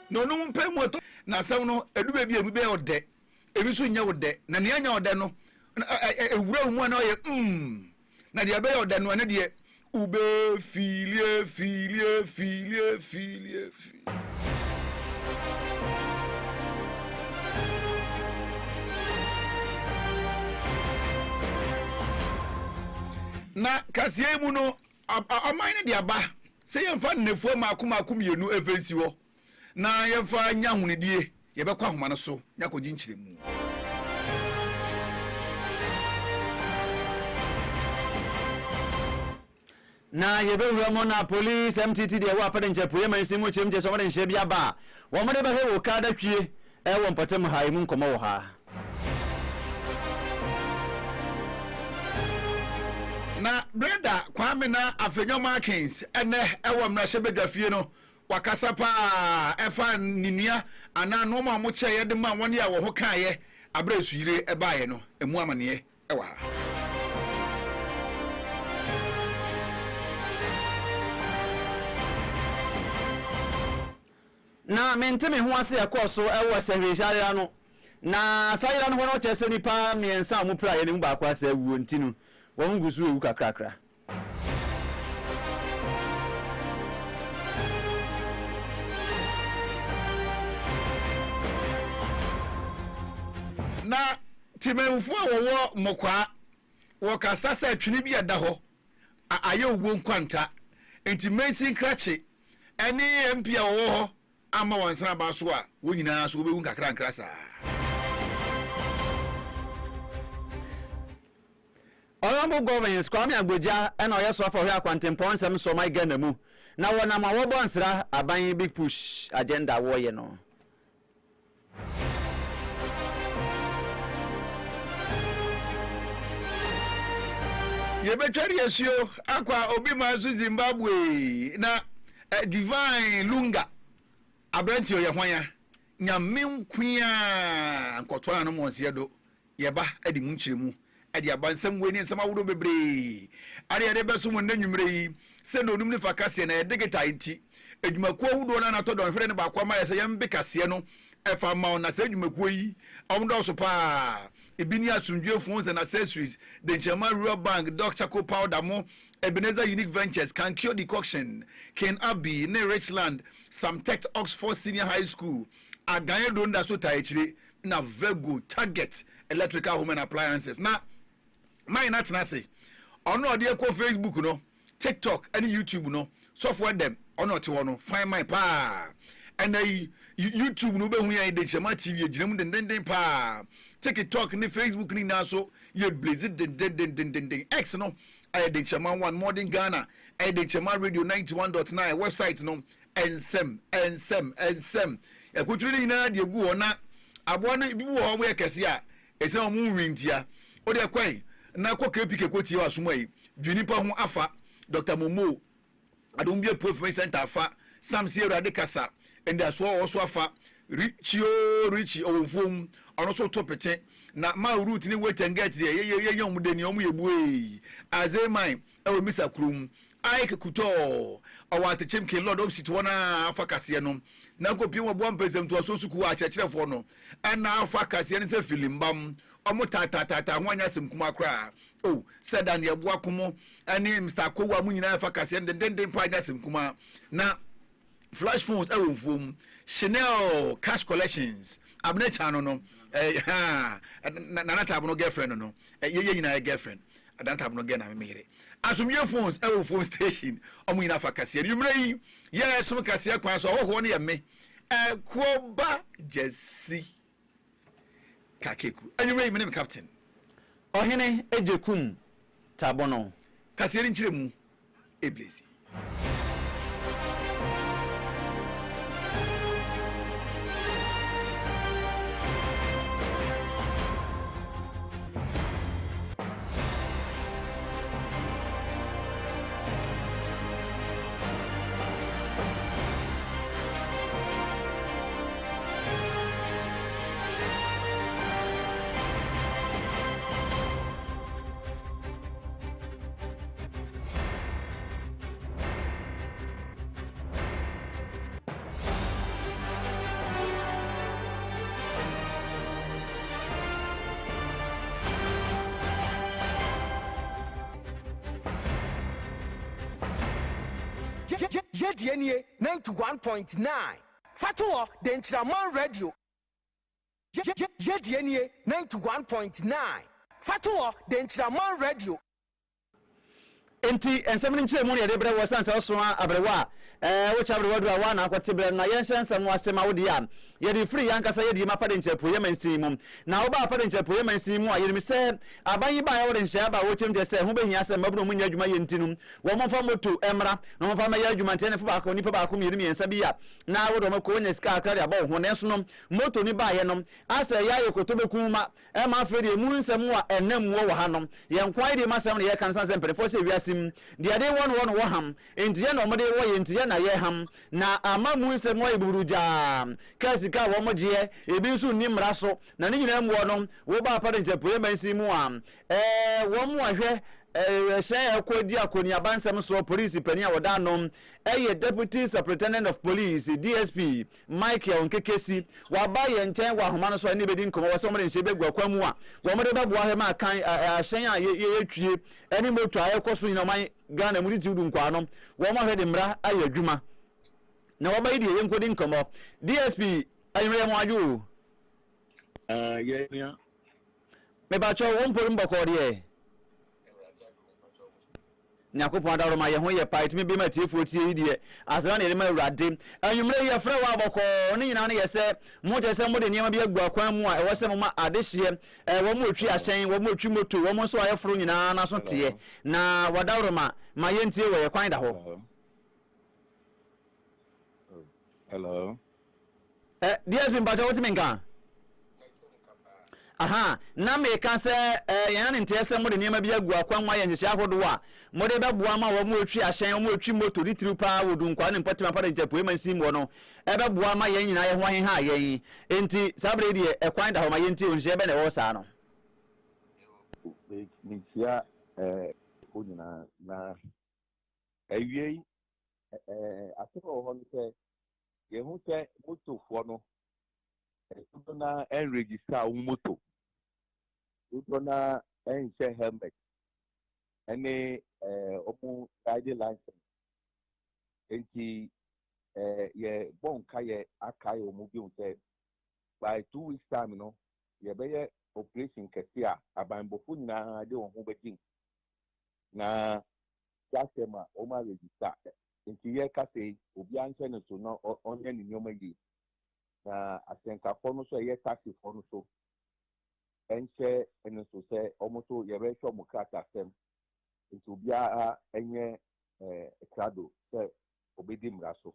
no no pay moto na sem no edu be bia be ode ebi so nya ode na ne anya ode no ewura mu na oye na de be ode no ne de ube filie na kasie mu no aman ne de aba se yemfa nefuo makomakom yenu efensi ho na yemfa nya hunedie yebekwa ahoma no so nyakogi nkyiremu na yebewura mo na police MTT de wa apade nche puye man simu chemje so mo de nche bia ba wo mo de ba he wo ka da twie e wo mpatem ha imu nkomo wo ha na brother Kwame na Afenyo Markins ene ewo mrahye bedwafie no wakasa pa efa ninua ana no ma mo che ye de ma woni a wo ho kaaye abrasuyire ebaaye no emu amane ewa ha na menteme ho ase akoso ewo sehwehare no na sayira no ho chese nipa miensa mu pra ye ne mu ba kwa asa wuo ntinu wo ngusu ewu kakrakra na timemfu wo mokwa wo kasasa twini bi ada ho aye ogwo nkwanta enti mensin krache eni empia wo ho ama wansana ba so a wo nyina so obewu kakra nkrasa Honorable Governors Kwame Agboja and Oyeso for her contemporary so my Ganamu. Now when I'm a wobonsra a buying big push agenda war you know. Ye betwari yesio akwa obi mazu Zimbabwe na divine lunga abranti oye hwan nyame nkwia nkotwa no monse do yeba adi munkyeremu adi abansam weni nsama wodo bebre ari ade beso mo nanwumre yi se no num ne fakase na digita nti adwumakuo wodo na nato don hwere ne ba kwa ma yese yembe kase no efa ma na se adwumakuo yi omdo so pa ebini asundwe funse na accessories the German Rural Bank Dr. Co powder mo Ebenezer Unique Ventures can cure decoction Ken Abbey ne Richland some Tech Oxford Senior High School agaye donda so taechire na Vego Target Electrical Home and Appliances na mine na tenase ono de ko Facebook no TikTok and YouTube no software them ono te wono find my pa and YouTube no be hu ya de chema TV ginam den pa TikTok ni Facebook ni na so ye blaze den X no I de chema one modern Ghana I de chema radio 91.9 website no ensem e kuturi na de gu ona abo na bi wo ho kese a ese o mu wintia o de kwan na ko kepike ko tie asoma yi dwinipa ho afa Dr. Momo adombie Performance Center afa Samsi Erade Kasa and that's what also afa Richie owofom ono so topete na ma route ni wait and get there ye yom de ni omu yebu azemai e misa krum Ike Kuto awate chemke Lord of City wana afa kase no na ko pie wo bo ampesem to so suku a chechirefo no na afa kase ne se filimbam omo tata nwanya sem kuma kra oh sedan ye bo akomo ani Mr. Kowa mu nyina afa kase den pa nya sem kuma na flash phones fom Chanel cash collections abne chano no na tab no girlfriend no ye nyina girlfriend adan tab no girl na me here asumye phones phone station omu nyina fa kase yumre yi ye som kase kwan so ho ne ye me koba jesi kakeku anyway me name captain Ohene ejekum tabono kase ri nchiremu eblezi Yedienie 91.9. Fatuo Dentraman Radio. Yedienie 91.9. Fatuo Dentraman Radio. Enti ensem nche mu ne de bre wo sanse oso abrewa wo cha abrewa do awa na akwete bre na yen ensem wo asema wo dia ye di free yankasa ye di ma pade nche poye mansin mu na wo ba pade nche poye mansin mu a ye mi se abanyi ba ya wo de nche ba wo chem je se ho behia se mabro mu nya adwuma ye ntinu wo mo fa moto emra no mo fa ma ya adwuma nte ne fa ba ko ni pa ba ko mi yensa bi ya na wo do mo ko nya ska akari aba ho ne so no moto ni ba ye no ase ya ye ko to be kuma e ma fredi mu nsem a enam wo ha no ye nkwan de masem ne ye kan sanse mpere se wiase dia de won wo ham entiye na omode wo ye entiye na ye ham na ama mu nsem wo iburuja kasika wo moje ebi nsu ni mra so na ne nyina mu no wo ba pa de nchepoye mansi mu a wo mu ahwe shen ekodi akoni abansem so police pani a woda no deputy superintendent of police DSP Michael Nkekesi wa ba ye nchen wa homa no so ni bedi nkomo wo so mo de nche begwa kwamu a wo mo de ba bua he ma kan shen a ye twie eni moto a ekoso nyina man Ghana mu ti udu nkwa no wo mo hwe de mra aye adwuma na wo ba yi de ye nkodi nkomo DSP ayire mo aju ye nia me ba cho wo mpori mboko de Nyakopon da roma ye ho ye pa itimi bi ma tiefu tie die asra na elema awrade anwumre ye frɛ wa bɔkɔ ne nyina ne ye sɛ mo je sɛ mo de niam bi agu akwan mu a ɛwɔ sɛ mo ma adehye wo mo otwi ahyɛn wo mo otwi moto wo mo so ayɛ foro nyina na so tie na wada roma ma ye ntie wɔ ye kwan da hɔ hello DSP mbacho wo timi nka aha na me kan se yan nte se mo de niam bi agu akwan mu ayɛ nhyehyɛ ahodo a mo de beboa ma wo mo otwi ahyɛn wo mo otwi moto di tripa wodu nkwa ne mpatima pa de nchepoe mansim wo no beboa ma yɛn nyina yɛ ho ahen ha yɛn enti sabre de ekwan da ho ma yɛn nti onhye be na wo saa no ni tia ko nyina na awie asefo ho no se ye hu se moto fo no to na register wo moto to na share helmet any open riding license enti ye bon kaye akai o mu bi unse by 2 weeks time no ye be operation kesi a abanbofo nyina de won ho begin na jasema o ma register enti ye ka say obi anche no so no onye ni nyoma yi na asenka fo no so ye taxi fo no so enche eno so se omoto ye be show mo kata sem enti obi a enye krado se obedi mraso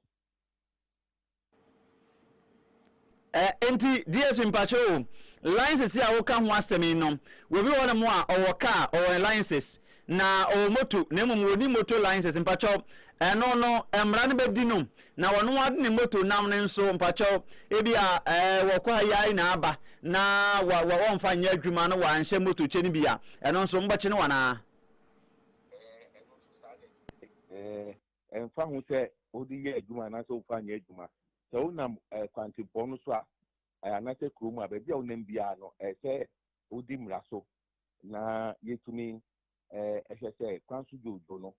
enti DSP mpacho license ya wo ka ho asemi no we bi wona mo a owo car owo license na o moto na mum woni moto license mpacho eno no emra ne bedi no na wono wade ne moto nam ne nso mpacho ebi a wo kwa yai na aba na wo mfa nya adwuma no wa nhye moto che ne bia eno nso mbache ne wana emfa hu se odi ye adwuma na so fa nya adwuma se wonam kwantipɔ no so a anase krom a baabi a wonam bia no se odi mraso na yetumi ehwe se kwanso jojo no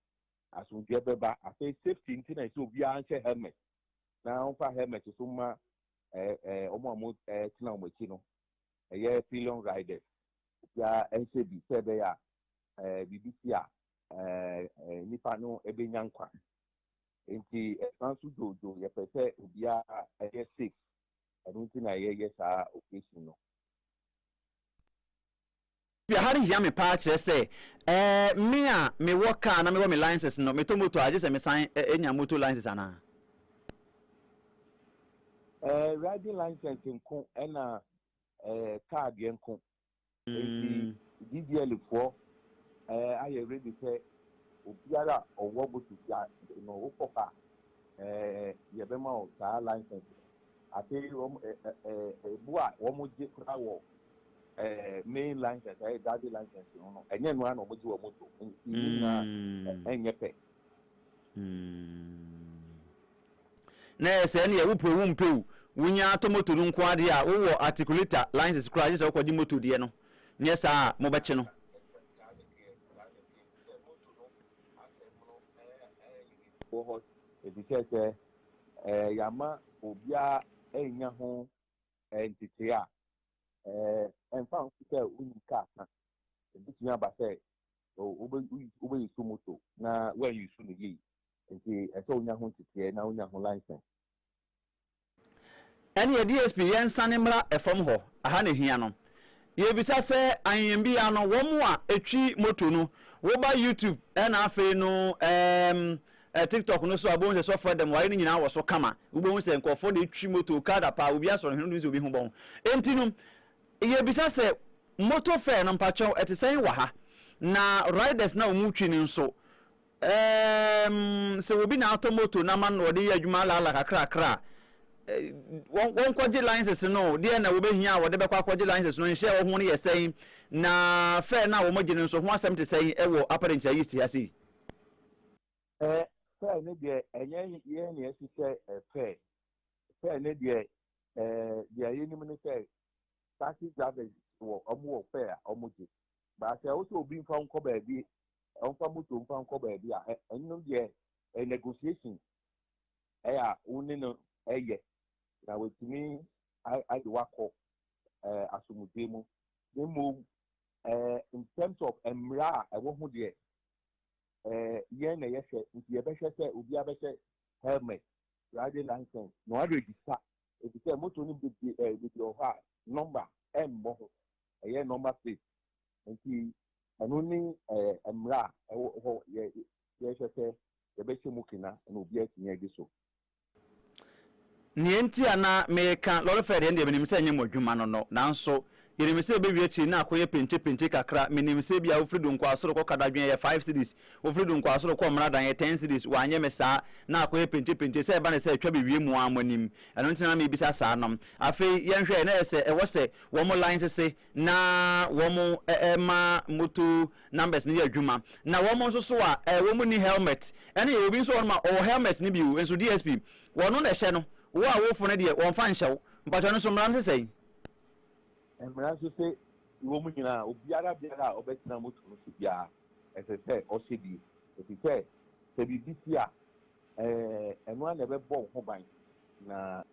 asundwe beba afi safety ntina se obi a nche helmet na onfa helmet so ma omo tina omochi no ye pillion riders ya enche bi se be ya BBC a nipa no ebenya nkwa enti kwanso jojo ye pese obi a ye safe adunti na ye sa occasion no ya hari ya me pa kire se me a me work car na me wo me license no me to moto aje se me sign enya moto license ana riding license nko na card nko enti DDL for aye ready say obiara owo botu ya no okoka ye be ma o ta license ati bua wo mo je kura wo main license daddy license no enye no ana omoji wo moto na enye pe na se ne wo pro wo mpeu wunya to moto nko ade a wo articulator license kura je se ko di moto de no nye sa mo beche no efisɛ yama obia enya ho entity a ɛmfa nso sɛ wonyi kaa ka ebitumi aba sɛ ube yisu moto na when yisu no yi nti ɛsɛ onya ho ntiteɛ na onya ho license. ɛne yɛ DSP yɛnsane mmra ɛfam hɔ aha ne hia no yɛbisa sɛ anyɛmbia no wɔn a etwi moto no woba YouTube ɛna afei no TikTok no so abon sɛ sɔfo dem wae no nyinaa wɔ so kama wobɛhu sɛ nkɔfo de etwi moto kada pa obi asɔre henu nso obi hu bɔn enti no yɛbisa sɛ moto fair no mpakyɛw ɛte sɛn wɔ ha na riders na omu twi ne nso sɛ obi na auto moto na man wɔde yɛ adwuma ala kakra wɔn kɔgye licenses no deɛ na wɔbɛhia wɔde bɛkɔ akɔgye licenses no nhyɛ wɔ ho no yɛ sɛn na fair na wɔn gye ne nso ho asɛm te sɛn ɛwɔ apparent ayi si ase fair ne deɛ ɛnyɛ yɛn ne ɛsi sɛ fair ne deɛ deɛ yɛnim ne sɛ taxi drivers wɔ ɔmo wɔ fair ɔmo gye baasa o sɛ obi nfa nkɔ baabi ɔnfa moto nfa nkɔ baabi a ɛno deɛ negotiation ɛyɛ a wone no ɛyɛ na wotumi ade wakɔ asomdwe mu na mmom in terms of mmara a ɛwɔ ho deɛ yɛn na yɛhwɛ nti yɛbɛhwɛ sɛ obi abɛhyɛ helmet riding license na waregister efisɛ moto no bebree wɔ hɔ a number ɛmmɔ ho ɛyɛ number plate nti ɛno ne mmara a ɛwɔ hɔ yɛhwɛ sɛ yɛbɛhyɛ mu kena na obi atumi adi so. Nienti ana meka lɔre fɛ deɛ menim sɛ nyɛ mo adwuma no nanso yɛnim sɛ bɛwie akyi na akɔyɛ penche kakra menim sɛ bia wofiri do nkɔ asoro kɔ kadadwen yɛ 5 cities wofiri do nkɔ asoro kɔ mmradan yɛ 10 cities wanyɛ me saa na akɔyɛ penche sɛ ɛba ne sɛ atwa bewie mu amonim ɛno ntina na mebisa saa nom afei yɛnhwɛ na ɛsɛ ɛwɔ sɛ wɔn line sese na wɔn ɛma moto numbers ne yɛ adwuma na wɔn nso so a wɔn ni helmet ɛne yɛ obi nso wɔn ma ɔwɔ helmet ne bi o nso DSP wɔn no na ɛhyɛ no wo a wo fo ne deɛ wɔn fa nhyɛw mpatwa no so mmram sesɛn mmara nso sɛ iwɔ mu nyinaa obiara a ɔbɛtena moto no so biara ɛsɛ sɛ ɔhyɛ bi ɛfiri sɛ biribi si a ɛno a na ɛbɛbɔ wo ho ban na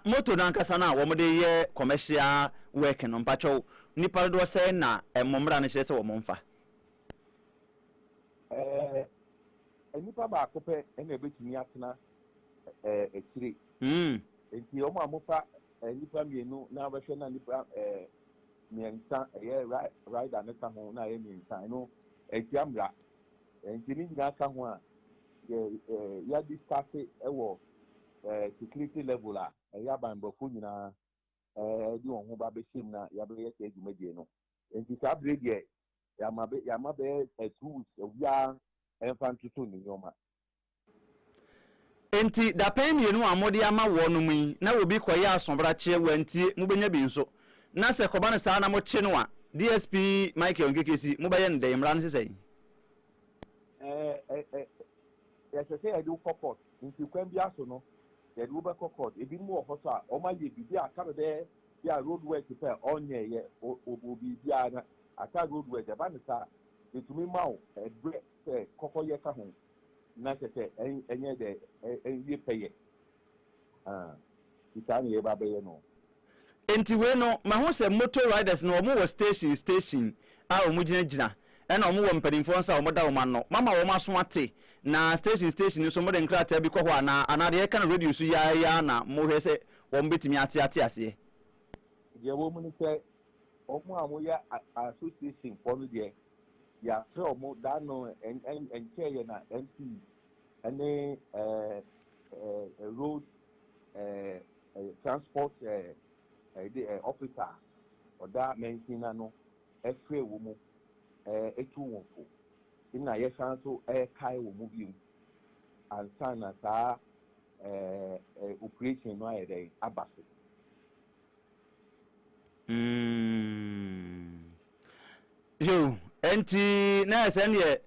moto no ankasa no a wɔmde yɛ commercial work no mpatwa nipa dodoɔ sɛ na mmɔmmra no kyerɛ sɛ wɔn mfa nipa baako pɛ ɛna ɛbɛtumi atena akyire nti ɔmo a mofa nipa mmienu na abɛhwɛ na nipa mmiɛnsa ɛyɛ rider ne ka ho na ɛyɛ mmiɛnsa ɛno atua mmara nti ne nyinaa ka ho a yɛde starte ɛwɔ security level a ɛyɛ abanbɔfo nyinaa ɛde wɔn ho ba bɛhyɛ mu na yɛabɛyɛ sɛ adwumadie no nti saa bere deɛ yɛama bɛyɛ 2 weeks obiara ɛmfa ntoto ne nneɛma enti dapɛn mienu a mode ama wɔ no mu yi na obi kɔyɛ asombrakyɛ wantie mubenya bi nso na sɛ kɔba no saa na mo kye no a DSP Michael Nkekesi mubɛyɛ no dɛn mmara no sesɛn yɛsɛ sɛ yɛde wokɔ court nti kwan bi aso no yɛde wobɛkɔ court ebi mu wɔ hɔ so a ɔma yɛ biribi a aka no bɛyɛ bi a road work pɛ ɔnyɛyɛ obi biara na aka road work ɛba ne saa ɛtumi ma wo ɛberɛ sɛ kɔkɔyɛ ka ho na sɛ ɛnyɛ dɛ ɛyɛ pɛyɛ saa ne yɛba bɛyɛ no enti wei no maho sɛ motor riders no ɔmo wɔ station a ɔmo gyinagyina ɛna ɔmo wɔ mpanimfoɔ nsa ɔmo da ɔmo ano mama wɔn aso ate na station nso mo de nkrataa bi kɔ hɔ ana deɛ ɛka no radio so yaaya na mo hwɛ sɛ wɔn betumi ate aseɛ deɛ wɔ mu ne sɛ ɔmo a mo yɛ association fɔ no deɛ yɛafrɛ ɔmo da no ɛnkyɛeɛ na MP ɛne road transport officer ɔda mɛnsina no ɛfrɛ wɔ mu etu wɔn fo na yɛsan so ɛkae wɔ mu bio ansa na saa operation no ayɛ dɛ aba so yo enti na ɛsɛ neɛ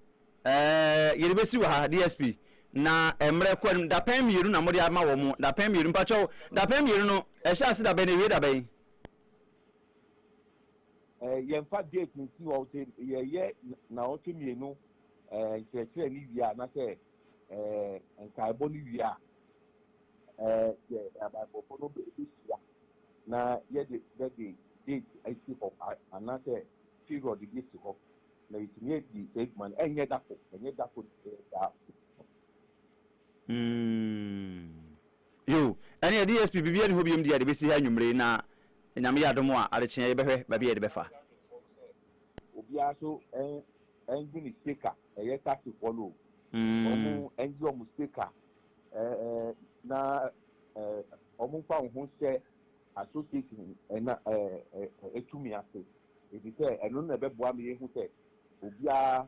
yɛde bɛsi wɔ ha DSP na mmerɛ kɔ dapɛn mmienu na mode ama wɔ mu dapɛn mmienu mpakyɛw dapɛn mmienu no ɛhyɛ ase dabɛn na ewie dabɛn yɛmfa date nsi wɔ sɛ yɛyɛ na ɔtwe mmienu nkyerɛkyerɛ ne wie a na sɛ nkaebɔ no wie a yɛ abaabɔfo no bɛhyia na yɛde date asi hɔ anaasɛ period bi si hɔ na yɛtumi adi saa adwuma no ɛnyɛ dafo daa. Yo, any DSP bibia ni hobi mdi ade besi ha nwumre na nyame ya domo a adekye yɛbɛhwɛ ba bia de bɛfa. Obia so engine ni speaker ɛyɛ taxi follow. Omu engine omu speaker na omu fa ho hyɛ association na etumi ase. Ebi sɛ ɛno na ɛbɛboa me yehu sɛ obia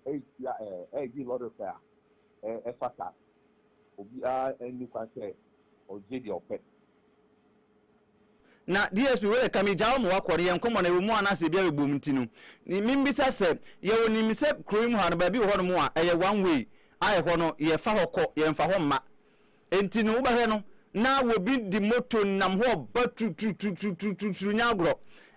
ɛyɛ lɔre fɛ a ɛfata obia ɛni kwa sɛ ɔgye deɛ ɔpɛ. Na DSP wele kami jawo mo wakɔre yɛn nkɔmmɔ na emu anase bia bɛbom nti no mimbisa sɛ yɛwɔ nim sɛ kuro mu ha no baabi hɔ no mu a ɛyɛ one way ayɛ hɔ no yɛfa hɔ kɔ yɛmfa hɔ mma enti no wobɛhwɛ no na wobi di moto nam hɔ ba tu nyagorɔ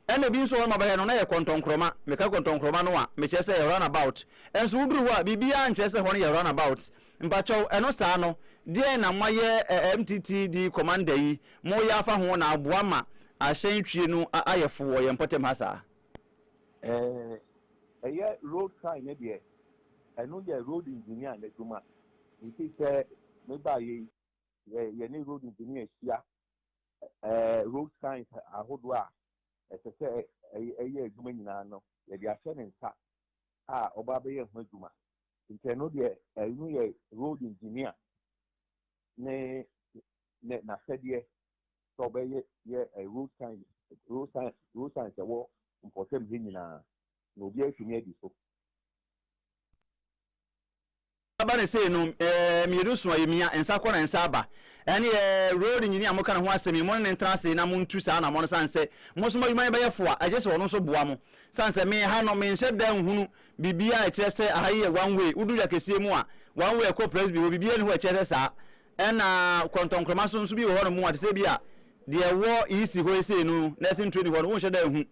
ɛna bi nso hɔ ma bɛhɛ no na yɛ kɔntɔnkrɔma meka kɔntɔnkrɔma no a mekyerɛ sɛ yɛ run about ɛnso woduru hɔ a biribiara nkyerɛ sɛ hɔ no yɛ run about mpakyɛw ɛno saa no deɛ na moayɛ MTTD commander yi moyɛ afa ho na aboa ma ahyɛn twie no ayɛfo wɔ yɛn mpɔtam ha saa. Ɛyɛ road sign ne deɛ ɛno yɛ road engineer na adwuma nti sɛ meba yɛ ne road engineer ahyia road signs ahodoɔ a ɛsɛ sɛ ɛyɛ adwuma nyinaa no yɛde ahyɛ ne nsa a ɔba bɛyɛ ho adwuma nti ɛno deɛ ɛno yɛ road engineer ne n'asɛdeɛ sɛ ɔbɛyɛ road signs ɛwɔ mpɔtam ha nyinaa na obi atumi adi so. Aba ne sei no mmienu so ayemia nsa kɔ na nsa aba ɛne road engineer mo ka ne ho asɛm mo ne ntrase na mo ntu saa na mo no sanse mo so mayuma bɛyɛ fo a agye sɛ ɔno so boa mo sanse me ha no me nhyɛ dan hunu bibia a kyerɛ sɛ aha yɛ one way udu ya kɛsie mu a one way kɔ presby wo bibia ne ho kyerɛ sɛ saa ɛna kɔntɔnkrɔma so nso bi wɔ hɔ no mu a te sɛ bi a deɛ wɔ isi hɔ sei no na ɛsɛ ntwe ne hɔ no wo nhyɛ dan hu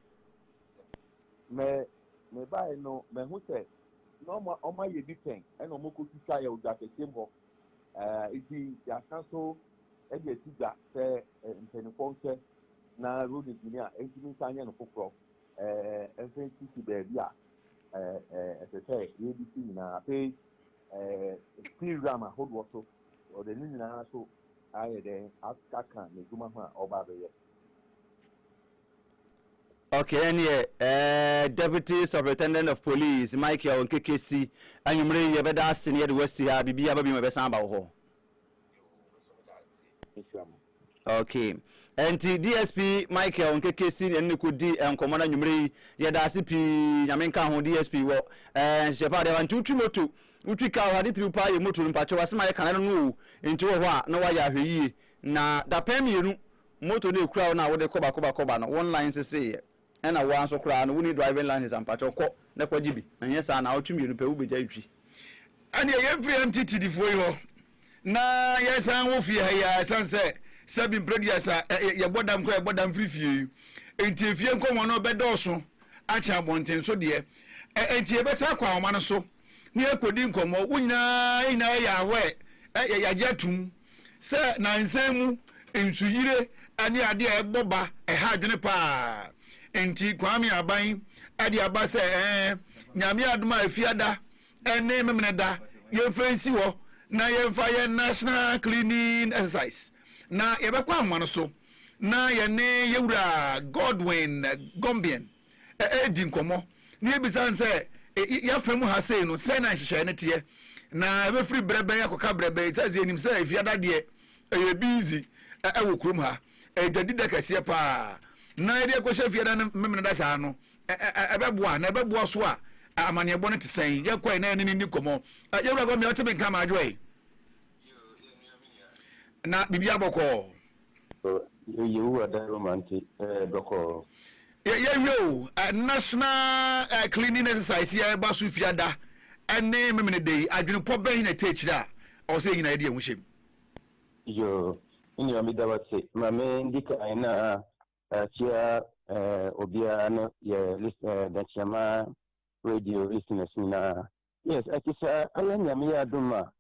me bae no me hu sɛ no ọma yɛ different ɛna ɔmo kɔ twitwa yɛ ɔdwa kɛseɛ mu hɔ eti yɛaka so ɛde esi dwa sɛ mpanyinfoɔ nhyɛ na road engineer ɛntumi nsa nyɛ no foforɔ ɛnfɛn sisi baabi a ɛsɛ sɛ yɛdi si nyinaa afei speed ram ahodoɔ so ɔde ne nyinaa so ayɛ dɛ akaka n'adwuma ho a ɔba abɛyɛ. Okay, and Deputy Superintendent of Police Michael Nkekesi anyumre ye beda senior de west ha bibia ba bi me besan ba ho. Okay. And DSP Michael Nkekesi ne ko di enkomo na anyumre ye da se pi nyamenka ho DSP wo shepa de wan tutu moto utwi ka wa de tripa ye moto mpache wasema ye kana no nti wo ho a na wa ya hweyie na da pam yenu moto na ekura na wo de koba no one line sese ɛna wo anso kura no woni driving license ampacho kɔ na kwaji bi na nyɛ saa na otumi no pɛ wo begya twi ane yɛ free MTTD fo yi hɔ na yɛ san wo fie ha ya san sɛ sabi producer yɛ bodam kɔ yɛ bodam frifie enti fie nkɔmɔ no bɛdɔɔso acha abɔnten so deɛ enti yɛ bɛsa kwa ɔma no so ne yɛkɔdi nkɔmɔ wo nyinaa yɛ awɛ yɛ agyatum sɛ nansan mu nsuyire ane ade a ɛbɔba ɛha adwene paa enti kwame aban ade aba sɛ nyame adoma afiada ene memneda yɛmfɛnsi hɔ na yɛmfa yɛ national cleaning exercise na yɛbɛkɔ anwa no so na yɛne yɛwura Godwin Gombian di nkɔmmɔ ne yɛbisan sɛ yɛafɛ mu ha sei no sɛ na nhyehyɛ ne teɛ na ɛbɛfiri brɛbɛn akɔka brɛbɛn sɛ sɛ yɛnim sɛ afiada deɛ ɛyɛ busy ɛwɔ kurom ha ɛdwadi da kɛseɛ paa na yɛde akɔhyɛ fiada no memneda saa no ɛbɛboa na ɛbɛboa so a amanneɛbɔ no te sɛn yɛkɔe na ɛne ni kɔmmɔ yɛwura gɔ mmea ɔteme nka ma adwoe na biribi abɔkɔɔ yɛwie o national cleaning exercise yɛba so fiada ɛne memneda yi adwenepɔ bɛn na ɛtɛkyirɛ a ɔwɔ sɛ yɛnyina yɛde ɛho hyɛm yo ini wamida wase mame ndika ina chia obia no ye listen da chama radio listeners na yes akisa aya nyame ya duma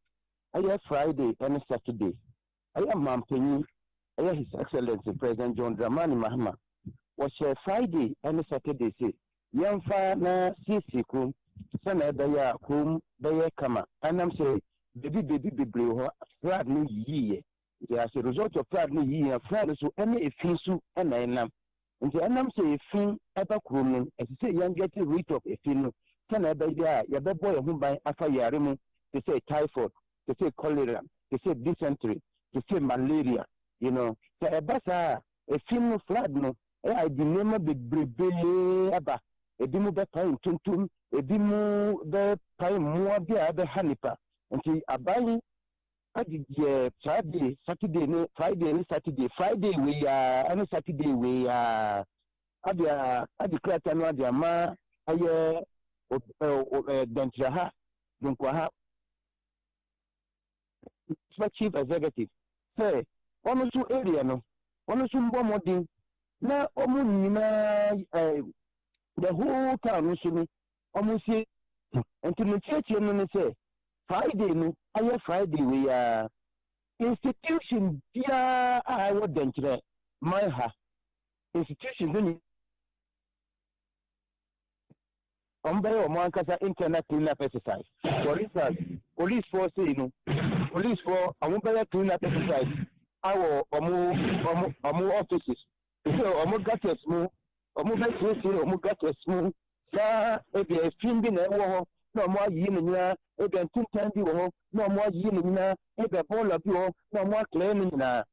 ɛyɛ Friday and Saturday ɛyɛ mampanyi ɛyɛ His Excellency President John Dramani Mahama wɔhyɛ Friday and Saturday say yɛmfa na siesie kurom sɛna ɛbɛyɛ a kurom bɛyɛ kama ɛnam sɛ bebi bebree hɔ flood no yiyɛ as a result of flood no yiyɛ flood so ɛne efin so ɛna ɛnam nti ɛnam sɛ efin ɛba kurom no ɛsɛ sɛ yɛn get rid of efin no sɛna ɛbɛyɛ a yɛbɛbɔ yɛn ho ban afa yare mu te sɛ typhoid te sɛ cholera te sɛ dysentery te sɛ malaria you know sɛ ɛba saa efin no flood no ɛyɛ di nneɛma bebree aba ebi mu bɛpae ntontom ebi mu bɛpae mmoa bi a ɛbɛha nipa nti aban adi yɛ Saturday ne Friday ne Saturday Friday wei ya ɛne Saturday wei ya adi krata no adi ama ayɛ dantira dunkwa ha chief executive say ɔno so area no ɔno so mbɔ mmɔden na ɔmo nyinaa the whole town nso no ɔmo sie nti no kyerɛkyerɛ no ne sɛ Friday no ayɛ Friday wei ya institution biara a ɛwɔ dɛnkyerɛ man ha institution no ni ɔmbɛyɛ ɔmo ankasa internal clean up exercise for instance police force say no police for ɔmo bɛyɛ clean up exercise awɔ ɔmo offices sɛ ɔmo gutters mu ɔmo bɛsiesie ɔmo gutters mu saa ebi efin bi na ɛwɔ hɔ na ɔmo ayi ne nyinaa ebi ntintan bi wɔ hɔ na ɔmo ayi ne nyinaa ebi bɔɔla bi wɔ hɔ na ɔmo aklɛɛ ne nyinaa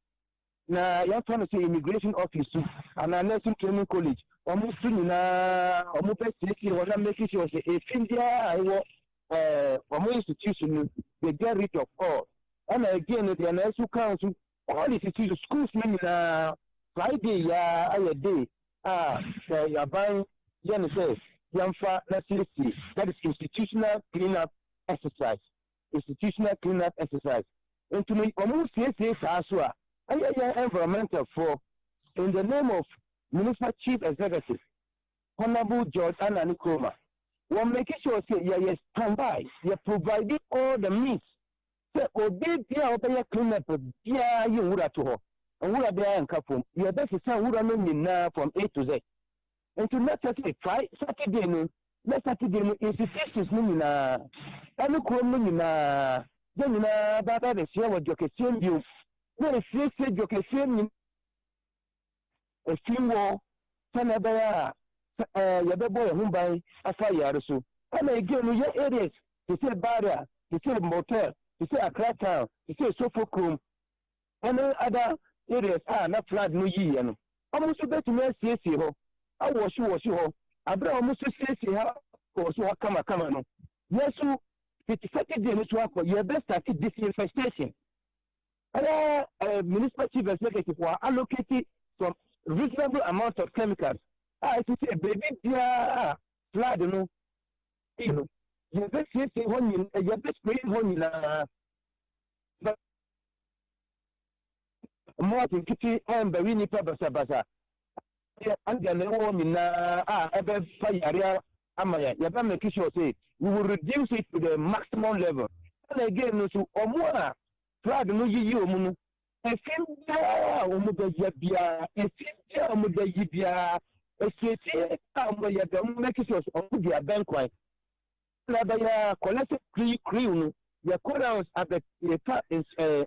na yɛfa no sɛ immigration office anaa nursing training college ɔmo so nyinaa ɔmo bɛsiesie hɔ na make sure sɛ efin biara a ɛwɔ ɔmo institution no they get rid of all ɛna again deɛ na ɛso council all institutions schools no nyinaa Friday ya ayɛ day yaban yɛ no sɛ yɛmfa na siesie that is institutional clean up exercise nti no ɔmo siesie saa so a ayɛ environmental for in the name of Minister Chief Executive Honorable George Anani Kroma we're making sure say yɛ standby yɛ provide all the means sɛ obi bia ɔbɛyɛ clean up bia yɛ nwura to hɔ nwura bia nka fom yɛ bɛsesa nwura no nyinaa from A to Z nti na sɛ try Saturday no institutions no nyinaa ɛne kurom no nyinaa yɛ nyinaa baba bɛhyia wɔ dwɔkɛseɛ bio na ɛsiesie dwɔkɛseɛ nyinaa efin wɔ sɛna ɛbɛyɛ a yɛbɛbɔ yɛn ho ban afa yare so ɛna again no yɛ areas te sɛ Barria te sɛ motel te sɛ Accra town te sɛ Sofokrom ɛne other areas a na flood no yiiɛ no ɔmo nso bɛtumi asiesie hɔ awɔhye hɔ abere a ɔmo nso siesie ha wɔhye hɔ kamakama no yɛso fiti Saturday no so akɔ yɛbɛstart disinfestation ɛyɛ municipal chief executive wɔ allocate some reasonable amount of chemicals it is a baby biara flood no yɛbɛsiesie hɔ nyinaa yɛbɛspray hɔ nyinaa mmoa tenkete ɛmbɛwi nipa basabasa anga na ɛwɔ nyinaa ɛbɛfa yare ama yɛbɛ make sure say we will reduce it to the maximum level and again no so ɔmo a flood no yiyi ɔmo no efin biara ɔmo bɛyɛ biara efin biara ɔmo bɛyi biara esiesie a ɔmo yɛ bɛ ɔmo make sure ɔmo di abɛnkwan na bɛyɛ collective crew no yɛ corals abɛ yɛfa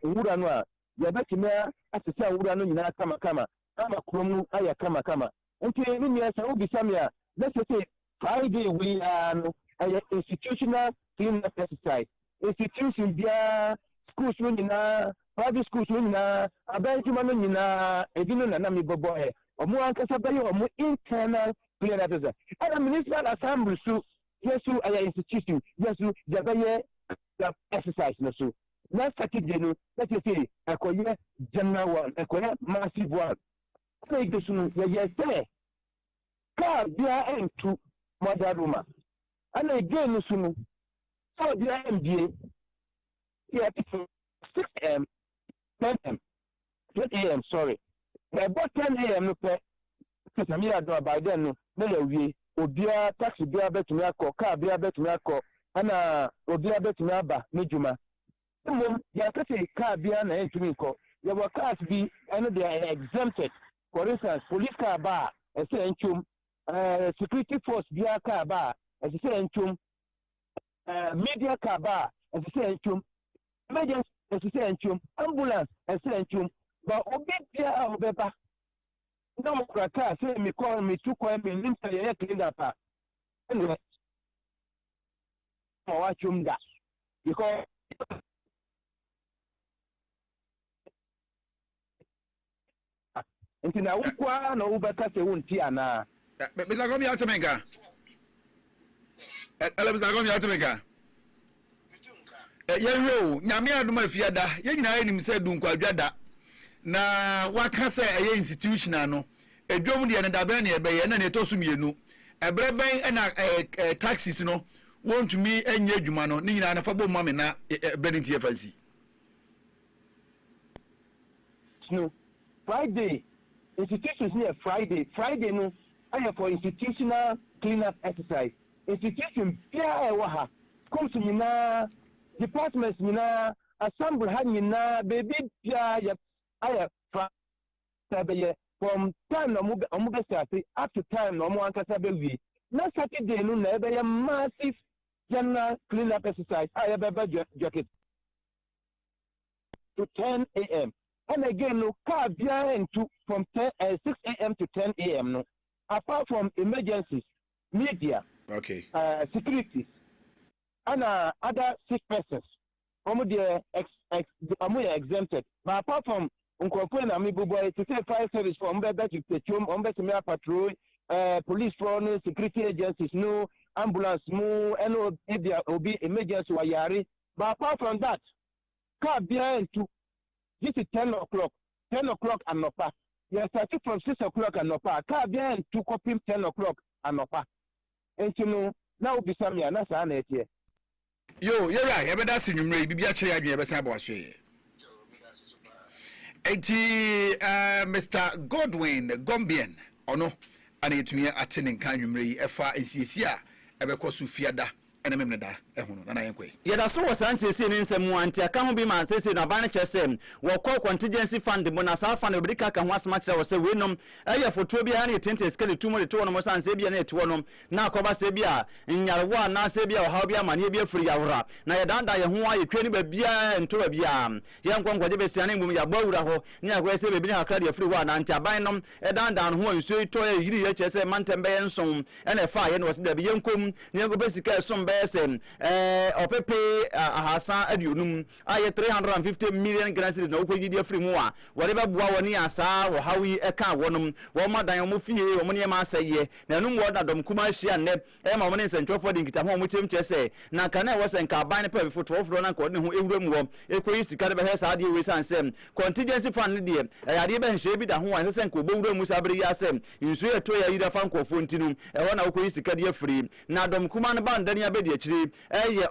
nwura no a yɛbɛtumi asesa nwura no nyinaa kamakama ama kurom no ayɛ kamakama nti ne nyɛ sɛ wobisa me a let's say Friday we no ɛyɛ institutional clean up exercise institution biara schools no nyinaa private schools no nyinaa abɛntuma no nyinaa ebi no na mi bɔbɔ ɛ ɔmo ankasa bɛyɛ ɔmo internal clean up exercise ɛna municipal assembly so yɛso ɛyɛ institution yɛso yɛbɛyɛ exercise no so na Saturday no let's say ɛkɔyɛ general one ɛkɔyɛ massive one ɛna ege so no yɛyɛ sɛ car biara ɛntu mother room ɛna ege no so no sɛ ɔbiara ɛmbie yɛ 6 a.m. 10 a.m. 10 a.m. sorry. About 10 a.m. no pɛ sɛ mi ado by then no na yɛ wie obiara taxi biara bɛtumi akɔ car biara bɛtumi akɔ ɛna obiara bɛtumi aba ne dwuma mum ya kase car bia na entumi ko ya wa cars bi and they are exempted. For instance, police car bar say enchum security force bia car bar say enchum media car bar say enchum emergency say enchum ambulance say enchum but obi bia obeba no mo car say me call me to call me limpa ya clean up anyway for what you da because nti na ukwa na ubeka se wonti ana Mr. Gomi Altemenga Mr. Gomi Altemenga yenwo nyame adoma afiada ye nyina enim se du nkwadwada na waka se eye institutional no edwom de ne dabe na ebe ye na ne tosu mienu ebreben na taxes no wontumi enye adwuma no ne nyina na fa bom ma me na benenti efansi no Friday institutions here Friday no I have for institutional cleanup exercise institution pia ewa schools nyina departments nyina assembly ha nyina baby pia ya aya from time no mo be start up to time no mo ankasa be wi na Saturday no na be massive general cleanup exercise aya be jacket to 10 a.m. And again, no car behind from 6 a.m. to 10 a.m. No, apart from emergencies, media, securities, and other sick persons, they are exempted. But apart from Unkopon and Mibuboy, to say fire service from Beba to Petum, Umbesumia patrol, police force, security agencies, no ambulance, no, and if there will be emergency wayari. But apart from that, car behind this is 10 o'clock and no pa. You are starting from 6 o'clock and no pa. Car behind to copy 10 o'clock and no pa. And you know, now be some year, that's an 8 year. Yo, you're right. Ever that's in your maybe be actually I ever say about you. Mr. Godwin Gombian, or no, and it me attending Kanyumri, FA and CCA, ever cause Fiada. Yada so was answer in some one tia can be man says in a banner chesem will call contingency fund the Monasa fund of Brika can was much I was a winum a for Trubia and 20 scale 2 more to one and Sabia net one now cover Sabia in Yarwa na Sabia or Habia manibia free aura na yadanda who are you training bia and to a biam young one whatever sending with your bow near where say be a credit free one and Tabinum a down who you say to a UHS Mantembe and some and a fire was the young cum near go basic some person opepe ahasa adunum aye 350 million grants na okogidi free mu a whatever bua woni asa wo hawi eka wonum wo madan mo fie wo ne ma asaye na num wo dadom kuma hia ne e ma mo ne nsentwofo de nkita ho mo chemche se na kana wo se nka ban pa before tofro na ko ne ho ewura mu wo ekoyi sika de be hesa ade we sansem contingency fund de ade be hye bi da ho a se nka obowura mu sabere ya sem nsu eto ya yida fa nkofo ntinu e wo na okoyi sika de free na dom kuma ne ba ndani abedi akiri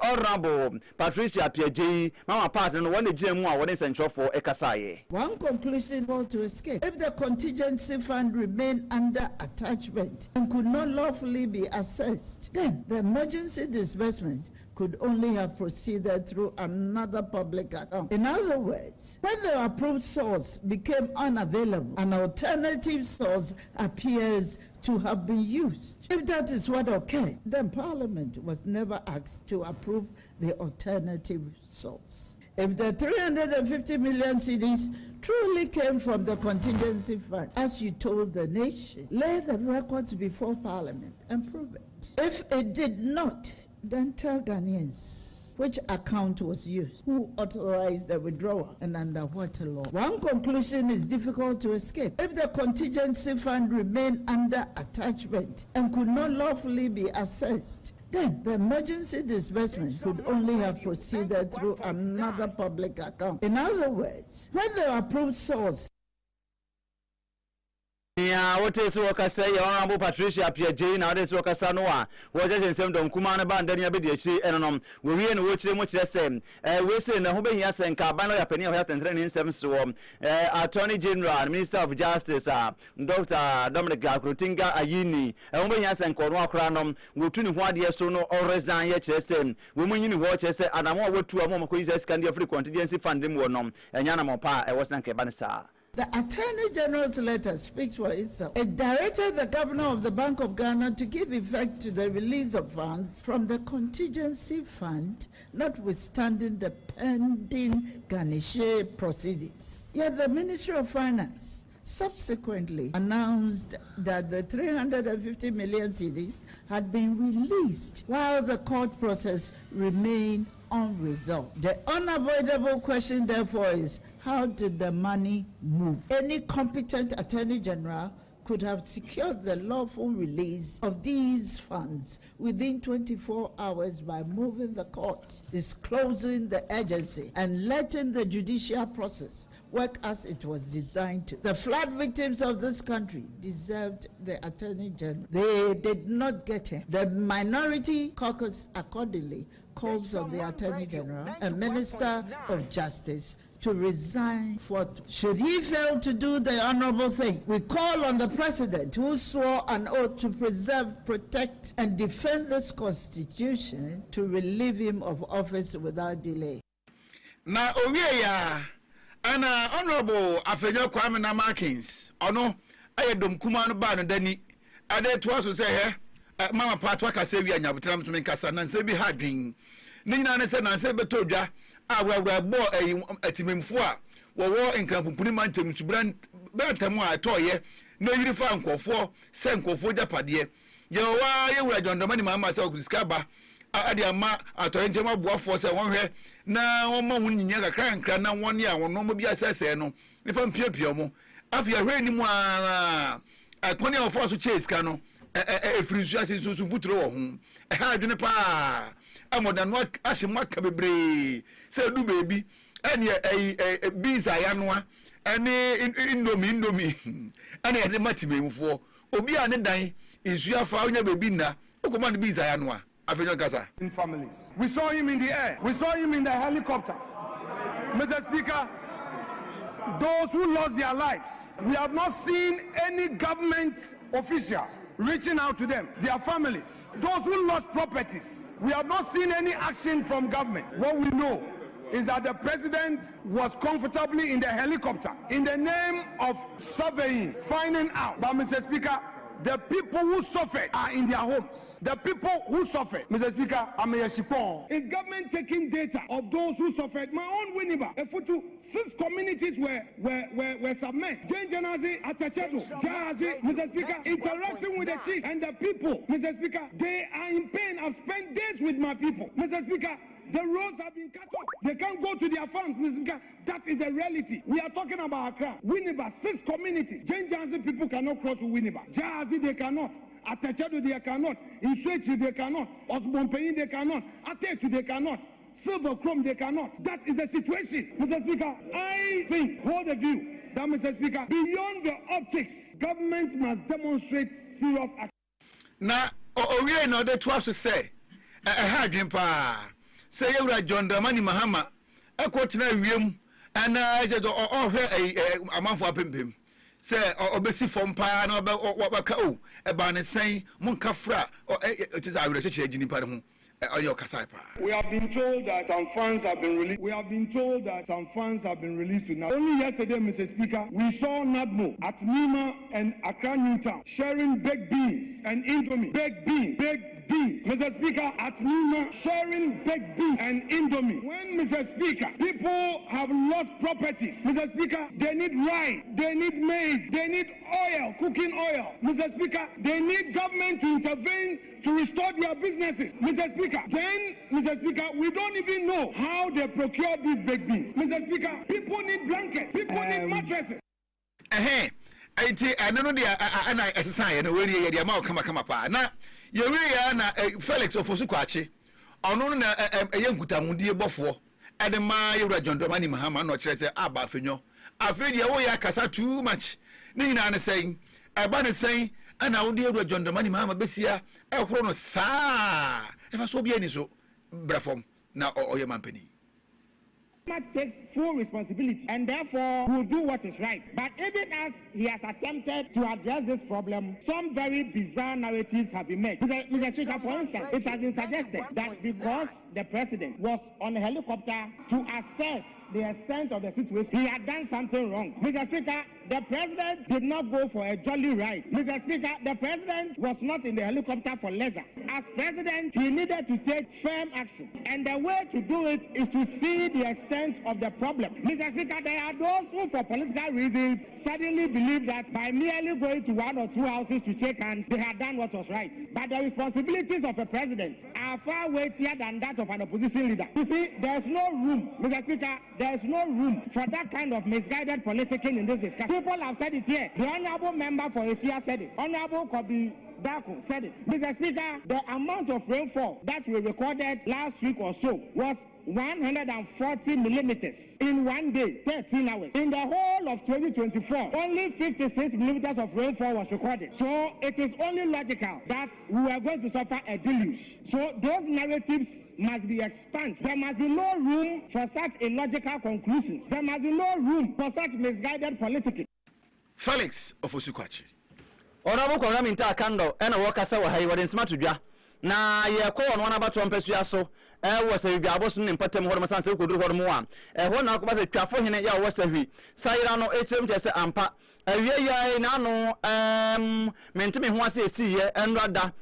honorable Patricia Piaji mama partner no one gemu a won central for ekasaye. One conclusion was to escape. If the contingency fund remained under attachment and could not lawfully be assessed, then the emergency disbursement could only have proceeded through another public account. In other words, when the approved source became unavailable, an alternative source appears to have been used. If that is what occurred, then Parliament was never asked to approve the alternative source. If the 350 million cedis truly came from the contingency fund, as you told the nation, lay the records before Parliament and prove it. If it did not, then tell Ghanaians which account was used, who authorized the withdrawal, and under what law. One conclusion is difficult to escape. If the contingency fund remained under attachment and could not lawfully be assessed, then the emergency disbursement could only have proceeded through another public account. In other words, when the approved source Yeah, what is what say? Honorable Patricia Pierre Jane, now this worker Sanoa, what is some don't come on about Daniel Bidichi, and we and watch them much the same. We say no Hobby Yas and Carbano Penny of Health and Training Seven Swarm, Attorney General, Minister of Justice, Dr. Dominic Rutinga Ayini, Hobby Yas and Cornwall Cranum, will tune what years to know or resign yet, women in watches, and I'm over to a moment who is a scandal free contingency funding one, and Yanamopa, I was not Kebanesa. The Attorney General's letter speaks for itself. It directed the Governor of the Bank of Ghana to give effect to the release of funds from the contingency fund, notwithstanding the pending Ghanaian proceedings. Yet the Ministry of Finance subsequently announced that the 350 million cedis had been released while the court process remained unresolved. The unavoidable question, therefore, is how did the money move? Any competent Attorney General could have secured the lawful release of these funds within 24 hours by moving the court, disclosing the agency, and letting the judicial process work as it was designed to. The flood victims of this country deserved the Attorney General. They did not get him. The minority caucus accordingly calls on the Attorney General and Minister of Justice to resign forthwith. Should he fail to do the honorable thing, we call on the President, who swore an oath to preserve, protect, and defend this Constitution, to relieve him of office without delay. Na owiya ana honorable Afenyo Kwame Namakins ono ayedom kuma no ba no dani ade to aso say he mama patwa kase wi anyabotram to menkasa na nse bi hadwen ni nyina ne se na nse beto dwa awawra bo atimemfo a wo enkrampupuni mantem subran bantam a toye na yiri fa nkofo se nkofo japade ye wa ye wura jondoma ni mama se okuska ba ade ama atoye ntem aboafo se won hwe na won ma hun nyinya kakra nkra na won ya won no mo bi asese no ne fa mpiapia mo afia hwe ni mu a akoni a ofo so cheska no efirisu asisu futuro wo hu ha adwene pa amoda no ahye maka bebre se du bebi ene biza ya noa ene indomi ene ede matimemfo obi a ne dan isu afa onya bebi na okoma ne biza ya noa afenyo kasa in families. We saw him in the air, we saw him in the helicopter. Mr. Speaker, those who lost their lives, we have not seen any government official reaching out to them, their families. Those who lost properties, we have not seen any action from government. What we know is that the president was comfortably in the helicopter in the name of surveying, finding out. But Mr. Speaker, the people who suffered are in their homes. The people who suffered, Mr. Speaker, is government taking data of those who suffered? My own Winneba, Efutu, 6 communities were submerged. Janazi, Atachedo, Jahazi, Mr. Speaker, interacting with the chief and the people. Mr. Speaker, they are in pain. I've spent days with my people. Mr. Speaker, the roads have been cut off. They can't go to their farms, Mr. Speaker. That is a reality. We are talking about Accra. Winneba, 6 communities. Janjansi people cannot cross Winneba. Jahazi, they cannot. Atachedo, they cannot. Inswechi, they cannot. Osbompeyin, they cannot. Atetu, they cannot. Silver Chrome, they cannot. That is the situation. Mr. Speaker, I think, hold a view, that, Mr. Speaker, beyond the optics, government must demonstrate serious action. Na, we know that was to say, a hard pa. Say you are John Dramani Mahama, a quote na wiem, and I just all her a month for pimpim. Say, or Bessie from Pan or Wabako, a banner saying, Monkafra, or it is our relationship in Padam, or your Casaipa. We have been told that some funds have been released. Tonight. Only yesterday, Mr. Speaker, we saw NADMO at Nima and Accra Newtown sharing baked beans and Indomie. Baked beans. Mr. Speaker, at Nima sharing baked beans and Indomie. When, Mr. Speaker, people have lost properties, Mr. Speaker, they need rice, they need maize, they need oil, cooking oil. Mr. Speaker, they need government to intervene to restore their businesses. Mr. Speaker, then, Mr. Speaker, we don't even know how they procure these baked beans. Mr. Speaker, people need blankets, people need mattresses. I don't know the exercise and where the amount come up. Now, you really Felix of Osukwachi, or no, a young Kutamundi before, and the Maya John Domani Mahama, not say Abba Fino. I feel you owe Kasa too much. Nina saying, aba ne sen ana wo de edu jondamani mama besia e horo no saa e fa so bia ni so brafom na oye mampani takes full responsibility and therefore will do what is right. But even as he has attempted to address this problem, some very bizarre narratives have been made. Mr. Speaker, for instance, it has been suggested that because the president was on a helicopter to assess the extent of the situation, he had done something wrong. Mr. Speaker, the president did not go for a jolly ride. Mr. Speaker, the president was not in the helicopter for leisure. As president, he needed to take firm action. And the way to do it is to see the extent of the problem. Mr. Speaker, there are those who, for political reasons, suddenly believe that by merely going to one or two houses to shake hands, they had done what was right. But the responsibilities of a president are far weightier than that of an opposition leader. You see, there's no room, Mr. Speaker, there's no room for that kind of misguided politicking in this discussion. People have said it here. The Honorable Member for Ifia said it. Honorable Kobi Dako said it. Mr. Speaker, the amount of rainfall that we recorded last week or so was 140 millimeters in 1 day, 13 hours. In the whole of 2024, only 56 millimeters of rainfall was recorded. So it is only logical that we are going to suffer a deluge. So those narratives must be expunged. There must be no room for such illogical conclusions. There must be no room for such misguided politicking. Felix Ofosukwachi. Honorable Kwaraminta Kando ena wakasa wa hayi wadensima tudwa na ye ko won wana bato mpesua so wo se bia boso ne mpatem ho ma sanse ko duru ho mo a ho na ko ba se twafo hene ya wo sahwi sayira no echem je se ampa awie ya na no mentime ho ase esiye enrada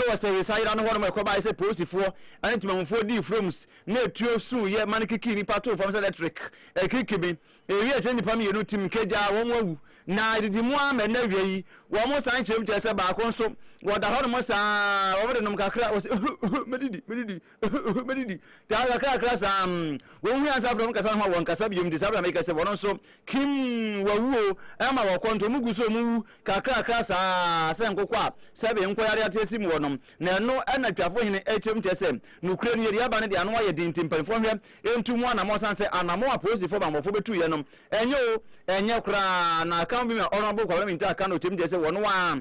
wo se sayira no ho ma ko ba se posifo ani timamfo di frames na etuo su ye manikiki ni pato from electric kikibi ewie je ni pam ye no tim keja won wawu na didi mu ama na wie yi wo mo san chem chese ba ko nso wo da ho mo sa wo de nom kakra medidi ta kakra sa wo hu ansa from kasa ho won kasa biom di sabra make se wono nso kim wawuo e ma wo konto mugu so mu kakra sa se nkokwa se be nkoyare atesi mu wonom na no na twafo hene chem chese no kure ne yeri aba ne de ano aye dintim panfo hwe entu mu anamo san se anamo aposifo ba mofo betu ye nom enye kura na kan bi me Honorable Kwaraminta Kano chem chese wono wa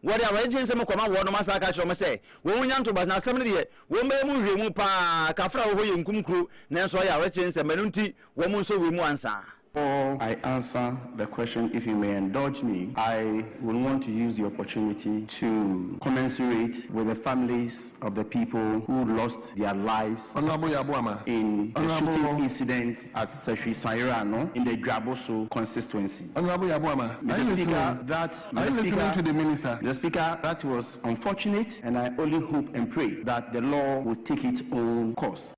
wodi awaje nsem kwama wono masaka chiro me se wo nya ntobas na asem ne de wo mbe mu hwe mu pa kafra wo ye nkumkuru na nso ya awaje nsem manunti wo mu nso we mu ansa. Before I answer the question, if you may indulge me, I would want to use the opportunity to commiserate with the families of the people who lost their lives in the shooting incident at Seshi Sairano in the Graboso constituency. Honorable Yabuama, Mr. Speaker, listening to the minister? The Speaker, that was unfortunate, and I only hope and pray that the law will take its own course.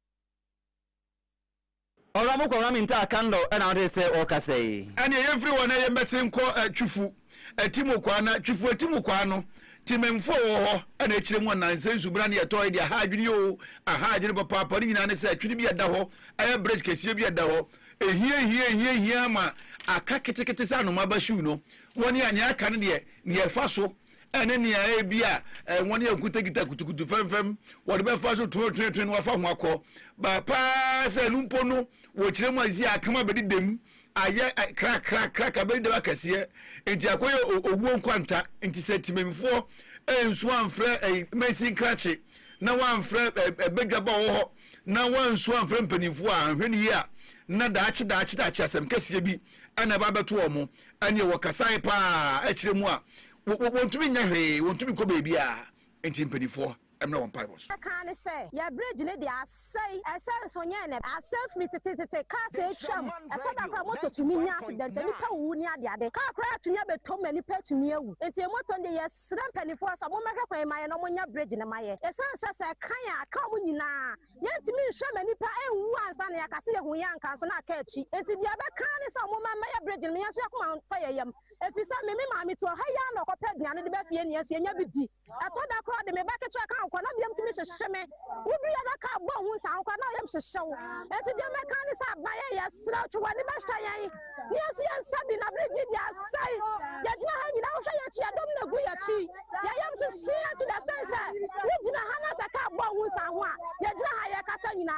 Honorable Kwaraminta Kando ena ode se okasei ani everyone na yembese nko twifu atimu kwa na twifu atimu kwa no timemfo ho ena ekiremu na nsensu bra ne yeto ide ha adwini o aha adwini papa papa ni nyina ne se atwini bi eda ho aye bridge kesie bi eda ho ehie ma aka ketekete sa no mabashu no woni anya aka ne de ne yefa so ene ne ya bia woni akutagita kutukutu femfem wodi be fa so twen wafa ho akọ ba pa se lumpo no wo kiremu azi akama bedi dem aye krak abedi de akase enti akoye owuo nkwanta enti se timemfo ensu amfre mesin krache na wanfre bedwaba wo ho na wansu amfre mpanimfo a hwene yi a na daachi asem kase bi ana ba beto omo ane wo kasai pa a kiremu a wontumi nya hwe wontumi ko beebi a enti mpanimfo emna won pipes kan say ya bridge ne dia asai so nya ne asai free tete ka say twam atoda kwa moto tumi nya accident ni pa wu ni ade ka kra tunya betom ni pa tumi awu enti moto de ya sra mpanifo so mo mehwe kwan maye no mo nya bridge ne maye esan kan ya ka mo nyina ya ntimi hwe mani pa enwu ansa ne ya kase ye hu ya nka so na ka achi enti dia be kan ne so mo mama ya bridge ne ya so yakoma pa yeyam efisa me maami to ha ya no ko pa diane de be fie ne ya so nya bidi atoda kwa de me ba ke twa kwa na biam tumi hyehyeme wudu ya da ka bo hu sa kwa na yam hyehyew enti de me kan sa baye ya sra twa ne ba hyan ne yesu ya sabi na bridge dia sai ya gina ha nyina wo hye ya chi adom na gu ya chi ya yam hyehye to the sense wo gina ha na sa ka bo hu sa ho a ya gina ha ya kasa nyina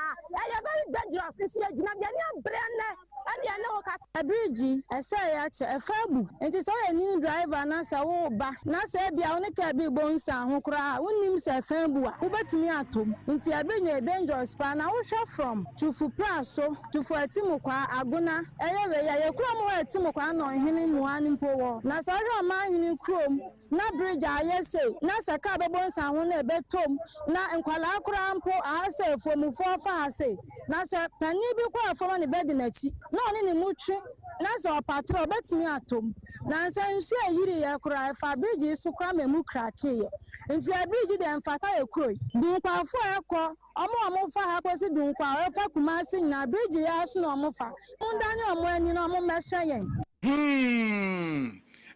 ya very dangerous isu ya gina bia ne abre ne ane ya ne wo ka bridge ese ya che efabu enti so ye new driver na se wo ba na se bia wo ne ka bi bonsa ho kra wonim se efabu a wo betimi atom enti abi ne dangerous pa na wo hwe from to fupra so to for atimukwa aguna eye we ya ye kro mo atimukwa no hene muani mpo wo na so hwe ma hene krom na bridge aye se na se ka be bonsa ho na ebetom na nkwala kra mpo ase fomufo fa ase na se pani bi kwa fo ne bed na chi na oni ne mutwe na se opatro betimi atom na se nsu ayiri ye kra fa bridge su kra memu krake ye nti a bridge de mfata ye kroi du kwa fo ekọ omo fa ha kwesi du kwa e fa kumasi na bridge ya su na omo fa ndani omo ani na omo mesha yen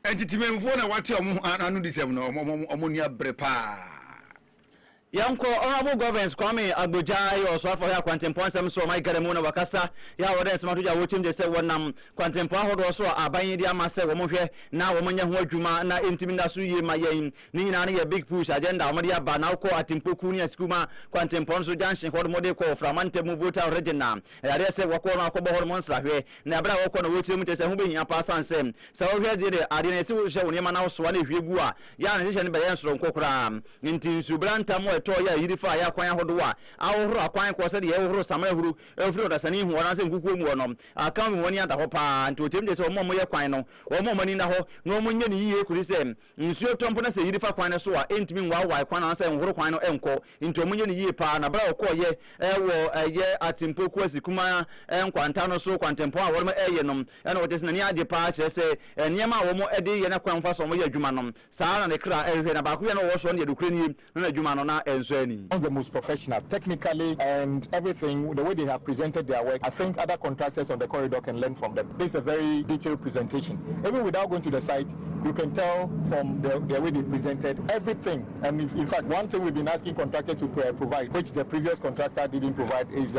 Entitimemfo na wate omo anu disem na omo nua brepa Yanko honorable governors Kwame Agboja yo so afọ ya kwantempo nsem so my garemu na wakasa ya wode smatu ja wochim de se wonam kwantempo ahodo so aban di amase wo mohwe na wo nya ho adwuma na entimi nda so yie ma yen ni nyina na ye big push agenda wo de aba na ko atimpoku ni asikuma kwantempo so junction ko de ko framante mu voter regional ya de se wako na akọbọ ho mo nsrahwe na abra wako na wochim te se ho behia pasa nsem se wo hwe de ade na se wo hwe wo ne ma na so na hwegu a ya na hye ne be yen soro nkokora nti nsubranta mo to ya yirifa ya kwan hodo a awhoro akwan ko se de awhoro samahuru efiri odasani hu ona se nkuku mu ono aka mu woni ada ho pa nti otem de se omo mo ye kwan no omo mani na ho no mo nya ni yiye kuri se nsuo tompo na se yirifa kwan so a entimi nwa kwan na se nhoro kwan no enko nti omo nya ni yiye pa na bra ko ye ewo ye atimpoku asikuma enkwanta no so kwantempo a wo mo eye no na wo tese na ni ade pa kire se niam a wo mo ede ye na kwan fa so mo ye adwuma no saa na ne kra ehwe na ba ko ye no wo so ne edukure ni na adwuma no na the most professional, technically and everything, the way they have presented their work, I think other contractors on the corridor can learn from them. This is a very detailed presentation. Even without going to the site, you can tell from the way they presented everything. And in fact, one thing we've been asking contractors to provide, which the previous contractor didn't provide, is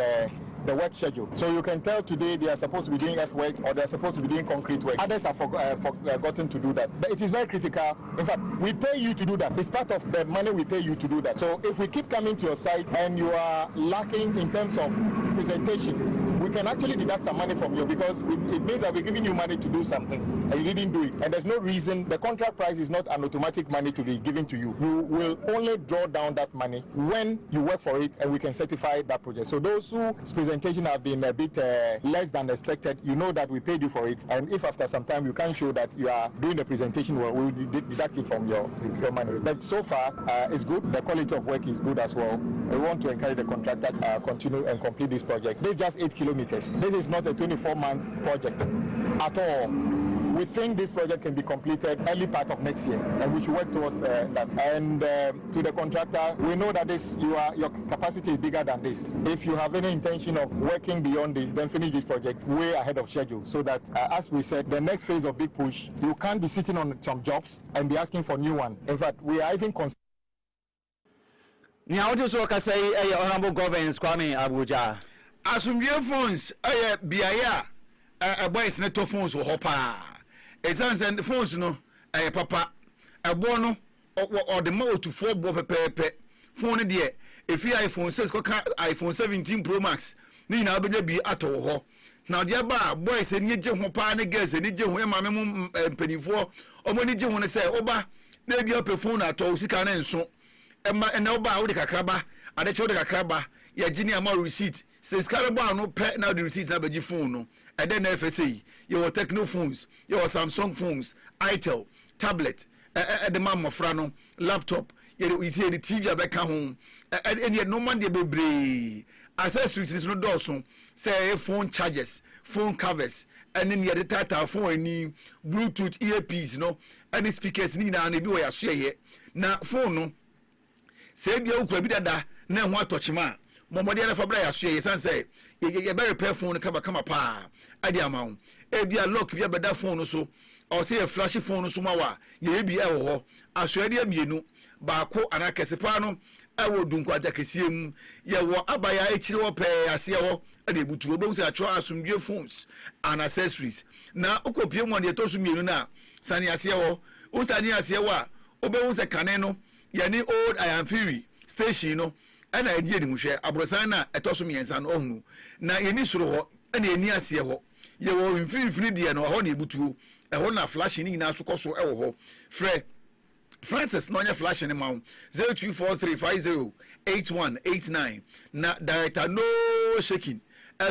the work schedule. So you can tell today they are supposed to be doing earthworks or they are supposed to be doing concrete work. Others have forgotten to do that. But it is very critical. In fact, we pay you to do that. It's part of the money we pay you to do that. So if we keep coming to your site and you are lacking in terms of presentation, we can actually deduct some money from you because it means that we're giving you money to do something and you didn't do it. And there's no reason. The contract price is not an automatic money to be given to you. You will only draw down that money when you work for it and we can certify that project. So those whose presentation have been a bit less than expected, you know that we paid you for it. And if after some time you can't show that you are doing the presentation well, we will deduct it from your money. But so far, it's good. The quality of work is good as well. We want to encourage the contractor to continue and complete this project. This is just 8 kilometers. This is not a 24-month project at all. We think this project can be completed early part of next year, and we should work towards that. And to the contractor, we know that your capacity is bigger than this. If you have any intention of working beyond this, then finish this project way ahead of schedule, so that, as we said, the next phase of Big Push, you can't be sitting on some jobs and be asking for new one. In fact, we are even Now, what so say honorable governors Kwame Agboja. Asumdie phones biaya boys na to phones wo hopa example phones no papa ebo no o de ma otufo bo pepepe phone de efi iPhone 6 ko iPhone 17 Pro Max ni na obeja bi ato ho na de ba boys ni je ho pa ne girls ni je ho e ma me mu mpanifo omo ni je ho ne se oba na bi ope phone ato sika na nso e na oba wo de kakraba ade che wo de kakraba ya gini ama receipt says caraba no pay now the receipts na beji phone no and then FSA your Techno phones your Samsung phones Itel tablet the mama frano laptop you see the TV abeka home and yet no man dey bebre accessories is no doso say phone chargers phone covers and then the data phone ni Bluetooth earpiece no and the speakers ni na bi wo ya so ye na phone no say bia ukura bi dada na ho atochima momodi na fabra ya so ye san say ye be repair phone kama pa adi amawo e bia lock bia beda phone so o say flash phone so ma wa ye bi e wo ho asoade amienu ba ko anakese pa no e wo dunko ajakesie mu ye wo abaya echire wo pe ase wo e de butu obo say atro asumdue phones and accessories na okopie mu de to so mienu na sani ase wo o sani ase wo a obe hu se kane no ye ni old Iron Fury station no ana edi eni muhwe abrosan na etoso miensa no ohunu na yeni suro ho ana eni ase ho ye wo mfimfini de no ho na ebutuo ho na flash ni nyina so koso ho frɛ Francis no nya flash ni ma 0243508189 na director no shaking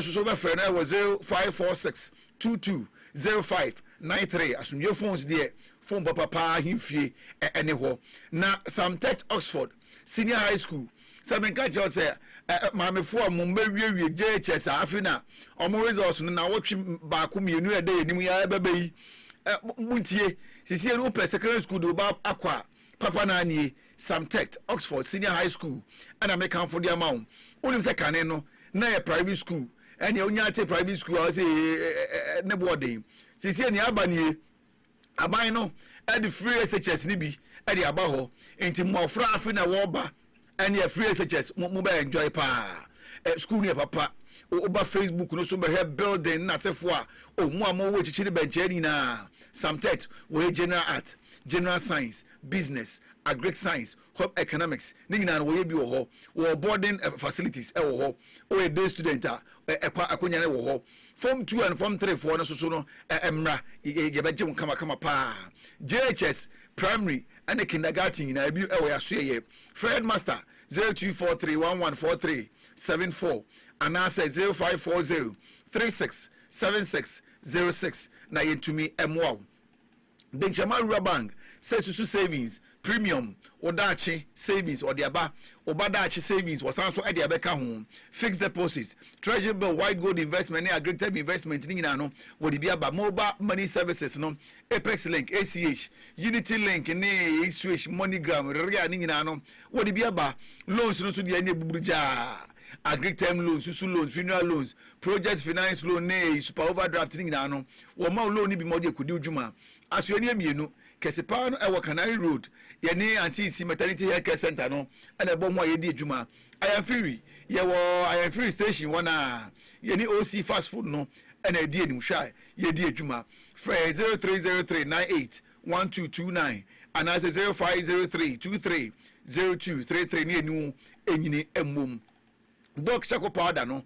so be frɛ na was 0546220593 asumye phones there phone papa himfie ene ho na some tech Oxford Senior High School seven catch us say maamefo mo mawie JHS afina omo results no na wotwe ba ko mienu e dey enim ya baba yi muntie sisi no per secondary school do ba akwa papa na anie some tech Oxford Senior High School and make am for the amount onim se kane no na e private school and you onya te private school I say ne boarding sisi ni abanie aban no e the free SHS ni bi e the aba ho enti mo fra afina wo ba and your free SHS mo ba enjoy pa school ni papa over Facebook no so be help building na tefo a o mo amo wo chichiri benche ni na some tech we general art general science business agric science home economics ni na wo bi wo ho wo boarding facilities wo ho o a day student a akonya ne wo ho form 2 and form 3 for no so no emra ye be gem kama pa JHS primary and the kindergarten na bi e wo yaso ye Fred Master 0243114374 and answer 0540367606 na yentumi emwa Benjamin Rural Bank says to savings premium odachi savings or the aba obadachi savings was also at the abeka home fixed deposits treasury bill white gold investment and agricultural investment ni na no wodi bia ba mobile money services no Apex Link ACH Unity Link ni Switch MoneyGram ria ni na no wodi bia ba loans no so de ani buburuja agri term loans susu loans funeral loans project finance loan ne super overdraft ni na no wo ma loan ni bi mo de kudi ujuma asuani amienu Kesipa no ewo Canary Road ye ni anti maternity health care center no na ebo mo ye di adwuma Ayamfiri ye wo Ayamfiri station wana ye ni OC fast food no na e di enim hwa ye di adwuma fra 0303981229 and as 0503230233 ni enu enyini emmom Doc Chako powder no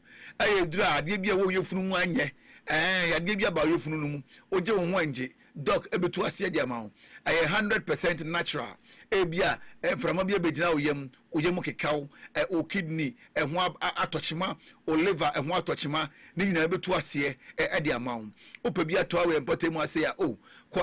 dura ade bia wo yefunu mu anye ya de bia ba yefunu no mu oje wo ho anje Doc ebetu ase de ama wo 100% natural ebia frama bia begina oyem kekaw o kidney ho atochima o liver ho atochima ni nyina ebetu ase de ama wo opa bia to awe empotemu ase ya ko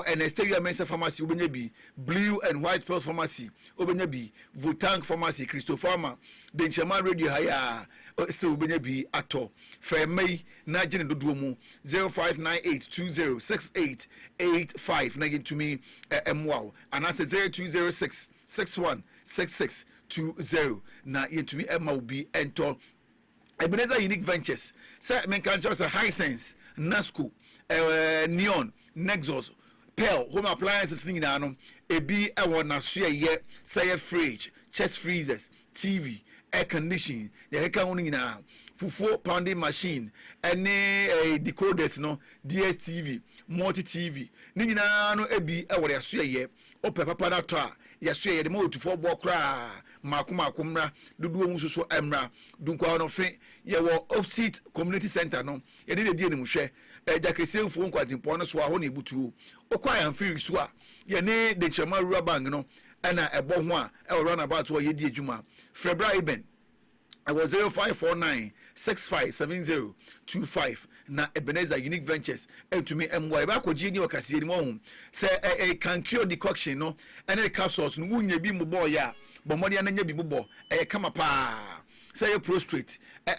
Anastasia Mensa Pharmacy obenya bi Blue and White Pearl Pharmacy obenya bi Votank Pharmacy Christopher Benchama Radio haya still obenya bi ato Femei na gene dodo mu 0598206885 na to me emwa and as 0206616620 na to me emma bi ento Ebenezer Unique Ventures say men can just a high sense Nasco Neon Nexus Pearl home appliances ni na no ebi ewo na so ye say fridge chest freezers TV air conditioning ye ka ho ni na fufuo pounding machine any decoders no DSTV multi TV ni na no ebi ewo ya so ye ope papa na to a ya so ye de mo tufo bo kra makomra duduo mu so emra dunkwa no fe ye wo opposite community center no ye de die ni mu hwe jakese mfo nkwatimpo no so a ho na ebutuo okwa ya mfiri so a ye ne de Chema Rural Bank no na ebo ho a e run about wo ye di adwuma Febra Iben I was 0549657025 na Ebenezer Unique Ventures to me MY ba ko gini wakase ni mo say can cure decoction no and the capsules no wunya bi mbo ya bomode na nya bi mbo kama pa say prostrate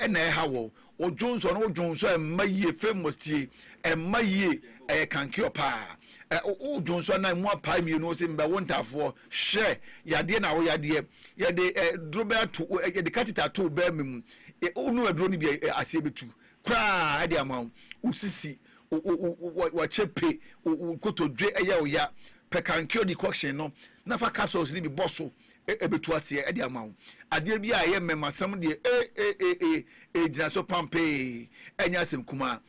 na hawo o Johnson no Johnson maye famous tie maye can cure pa o Johnson na mo pa mi no se mba wontafo hwe yade na wo yade yade drobel to yade catheter to be mem onu adro ni bi ase betu kra ade amount usisi wa chepe kotodwe eya oya pe can cure decoction no na fa capsules ni bi bosso ebetu ase ade amount ade bi a ye memasam de jina so pampe enya sem kuma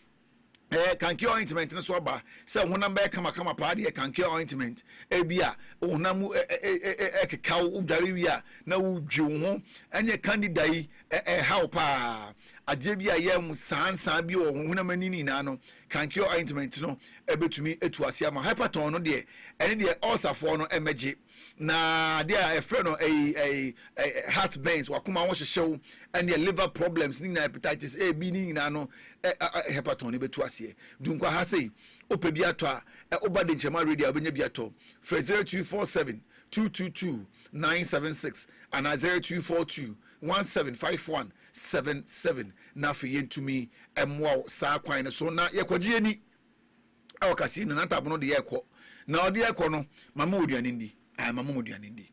can cure ointment no so ba say honam be kama pa de can cure ointment bia honam kekaw udare wi a na wudwe ho enye candida yi how pa adeɛ bi a yɛ mu sansan bi wɔ honam ani nyinaa no kankio ointment no ebetumi etu ase ama hyperton no deɛ ɛne deɛ ulcerfoɔ no ɛmɛgye na deɛ a ɛfrɛ no heart burns wakoma ho hyehyew ɛne liver problems ne nyinaa hepatitis A B ne nyinaa no hyperton no betu ase dunkwa ha sei opɛ bi atɔ a oba de nkyɛma radio obenya bi atɔ frɛ 0247 222 976 and 0242 175177 na fe yentumi emwa saa kwan no so na yekwagie ni awakasi no natapo no de yekɔ na ode yekɔ no mama oduane ndi mama oduane ndi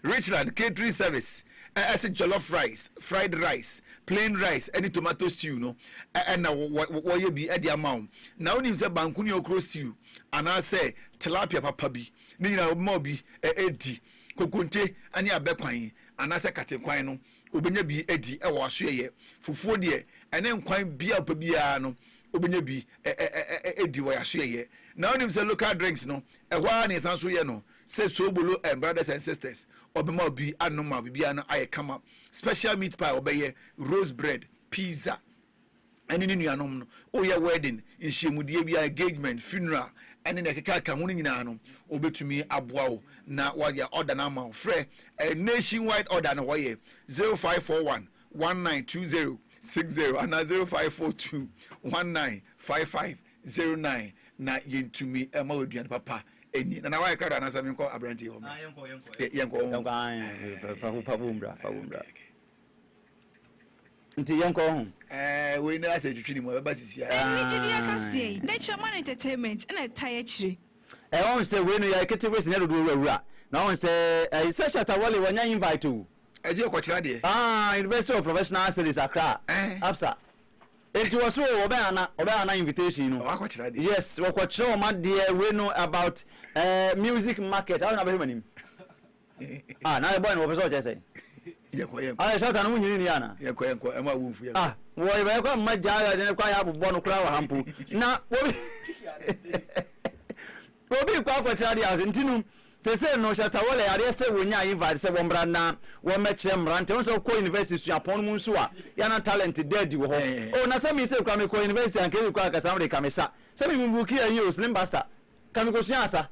Richland catering service as a jollof rice, fried rice, plain rice, any tomato stew no and now what you be at the amount now when you say bankuni okro stew and I say tilapia papabi ni na mobi edi kokonte ani abekwan and I say katekwan no obenya bi edi e wo aso ye fufuo de ene nkwan bia pabia no obenya bi edi wo aso ye now when you say local drinks no e hwa na sanso ye no say Sobolo and brothers and sisters obema bi anoma bibia no aye kama special meat pie obeye roast bread pizza ene ni nuanom no oye wedding inhyemudie bia engagement funeral ene ne keka ka ho nyina no obetumi aboa wo na waya order na ma frɛ nationwide order no woye 0541 192060 and 0542 195509 na yentumi ema oduane papa eni na why crowd na sami ko abranti ho yenko fa bumbra nti yenko ho we na ase twitwi ni mo beba sisi ni gidi akase nature man entertainment na tie chire on say we no ya kete we senya do wura na on say search atawale wanya invite o ezi okochira de University of Professional Studies Accra absa enti waso obe ana invitation no akochira de yes wakochira o ma de we know about music market how na be manim na e boy no professor je say yenko shout na munyini ni ana yenko ema wumfu wo be kwa maja ya de kwa ya bobbo no kura wa hampu na obi kwa akochira de as ntinu se no shatawole yare se wonya invite se bombra na wo mekire mrante won se ko university suapon mu nso a ya na talent dead wo ho na se mi se kwa me ko university an ke kwa akasa mre kamesa se mi mbuki ya yi o slim basta kami ko sua asa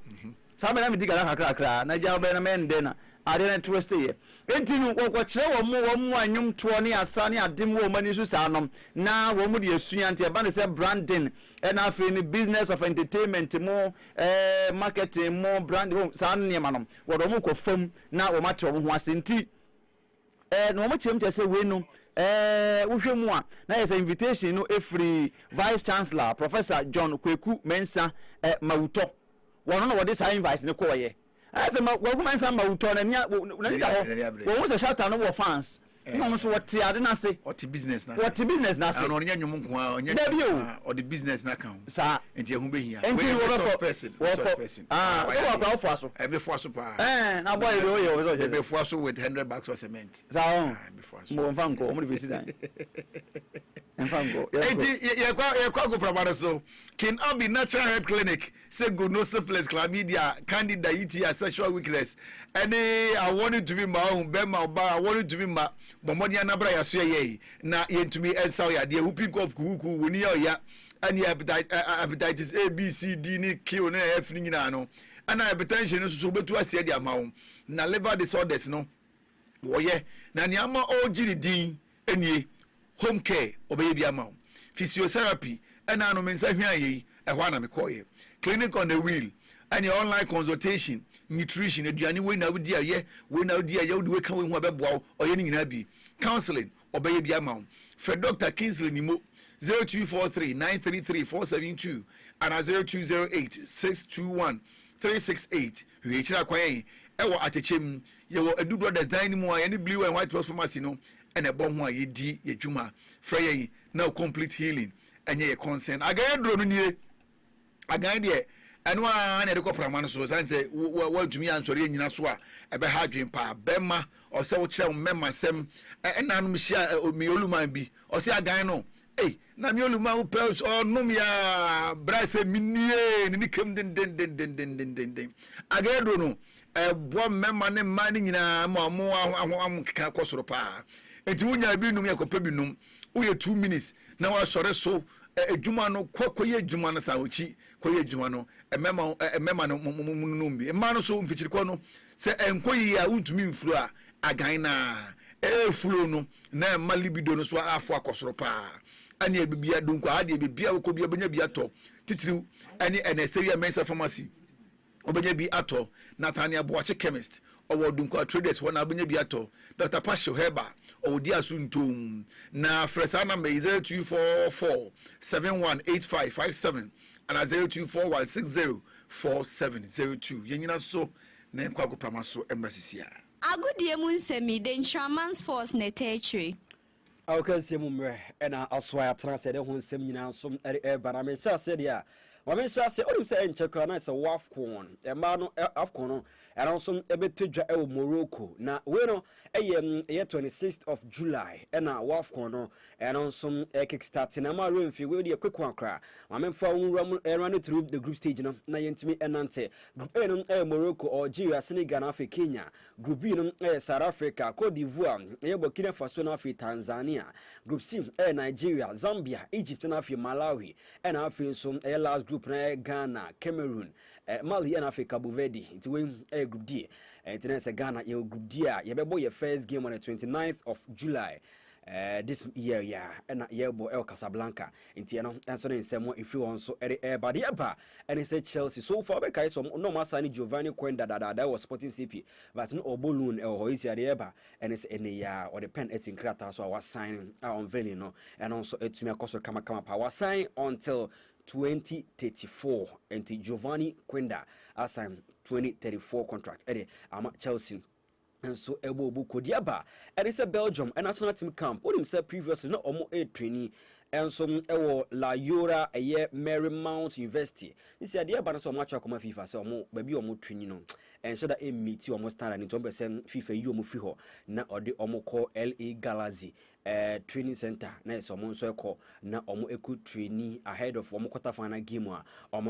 sa me na mi diga kakra na ja be na men de na ade na trust ye entinu wo ko kire wo mu anyum to ne asa ne adem wo mani su sa nom na wo mu de asua nte ba ne se branding and afi ni business of entertainment mo marketing mo brand sa ne manom wo do mu ko fam na wo mate wo ho asenti no mo chiem se we no wo hwe mu a na yes invitation no every vice chancellor Professor John Kweku Mensa Mawuto wono no wo de sa invite ne ko ye ase ma wo Mensa Mawuto na nya wo se shout no wo fans no so what ade na se what business na se no nya nwum nko a onya o the business na kan sa enti ehun be hia enti wo person so wa kwa ofo so ebe fo so pa na boy do yo so ebe fo so with 100 bags of cement sa on mo mfanko mo be sidan mfanko enti ye kwa go prabare so can all be natural health clinic say good no syphilis chlamydia candida UTI sexual weakness any I want it to be my own be my ba I want it to be my bomodi anabra ya so ye na yentumi ensaw ya de whooping cough kuku woni ya any hepatitis A B C D ni Q na F ni nyina no ana hypertension no so betu ase de amawo na liver disorders no woye na ni ama ogiri din enie home care obeye bi amawo physiotherapy ana no mensa hwan yi ehwa na mekoye clinic on the wheel any online consultation nutrition aduane we na wodi aye we na wodi aye wodi we kan we hu abeboa oye ni nyina bi counseling obeye bi amawo for Dr. Kingsley Nimo 0243933472 and 0208621368 we chira kwan ewo atechem yewo Edu Brothers Dynamo any blue and white plus pharmacy no and ebo ho aye di yedwuma frey now complete healing and ye concern again dro no nie again de eno a na de ko pramano so san say wa dumi ansori nyina so a ebe ha dwen pa bema o se wo kire memma sem enanu mhia mi oluman bi o se again no na mi oluman pels o num ya brace minie ni kem den again dro no boa memma ne ma ne nyina mo ka kosoro pa enti wunya bi num yakopa bi num wo 2 minutes na wa sore so adwuma no koye adwuma no sa ochi koye adwuma no memma no num bi ma no so mfichiri ko no se enkoyi a untumi mfuru a agan na fulo no na ma libido no so afo akosoro pa ani ebibia donko ade ebibia wo ko bia benya bia to titiriw ani anesthesia mensa pharmacy obenya bi ato Nathaniel Boache chemist owo donko traders wona obenya bi ato Dr. Pasho Heba odi asuntum na fresa number 0244 718557 and 0241604702 yenyina so na kwa kopama so embrasisia agudie mu nsemi de Ntraman's force na territory. Okay, Simumre, and I swear, translated one seminar, some Baname said, yeah. Women shall say, oh, say, and check on us a waff corn, a man of corn, and also a bit to El Morocco. Now, we know a year 26th of July, and a waff corner, and on some kickstarting a maroon, if you will, a quick one cry. Women found run through the group stage, no, Nayantimi and Nante, Group A, Morocco, or Algeria, Senegal, Africa, Kenya, Group B, South Africa, Cote d'Ivoire, Burkina Faso, Tanzania, Group C, Nigeria, Zambia, Egypt, and Malawi, and Africa, some last group. Ghana, Cameroon, Mali, and Africa, Cabo Verde. It's when group D. And it's Ghana, your group D. You have your first game on the 29th of July. This year, yeah, and yeah, boy, El Casablanca. Intiano, answering some more if you want so air by the upper. And he said Chelsea so far, because some no more signing Giovanni Quenda that was Sporting CP, but no Oboloon or Hoisia the Eba, and it's in the year or the pen it's in Krata, so I was signing on Velino, and also it's me a cost of Kama power sign until 2034 and Giovanni Quenda assigned 2034 contract. I'm at Chelsea. And so Ebo Bukodiaba, and it's a Belgium and national team camp. What himself previously not almost a trainee. And some La Yora a year Marymount University. This idea about so much of FIFA, so more baby or more training. And so that a meet you almost stand and it's FIFA you mufiho na or the omo call LA Galaxy training center. Na someone so call na omo eku trainee ahead of omo quarter final game or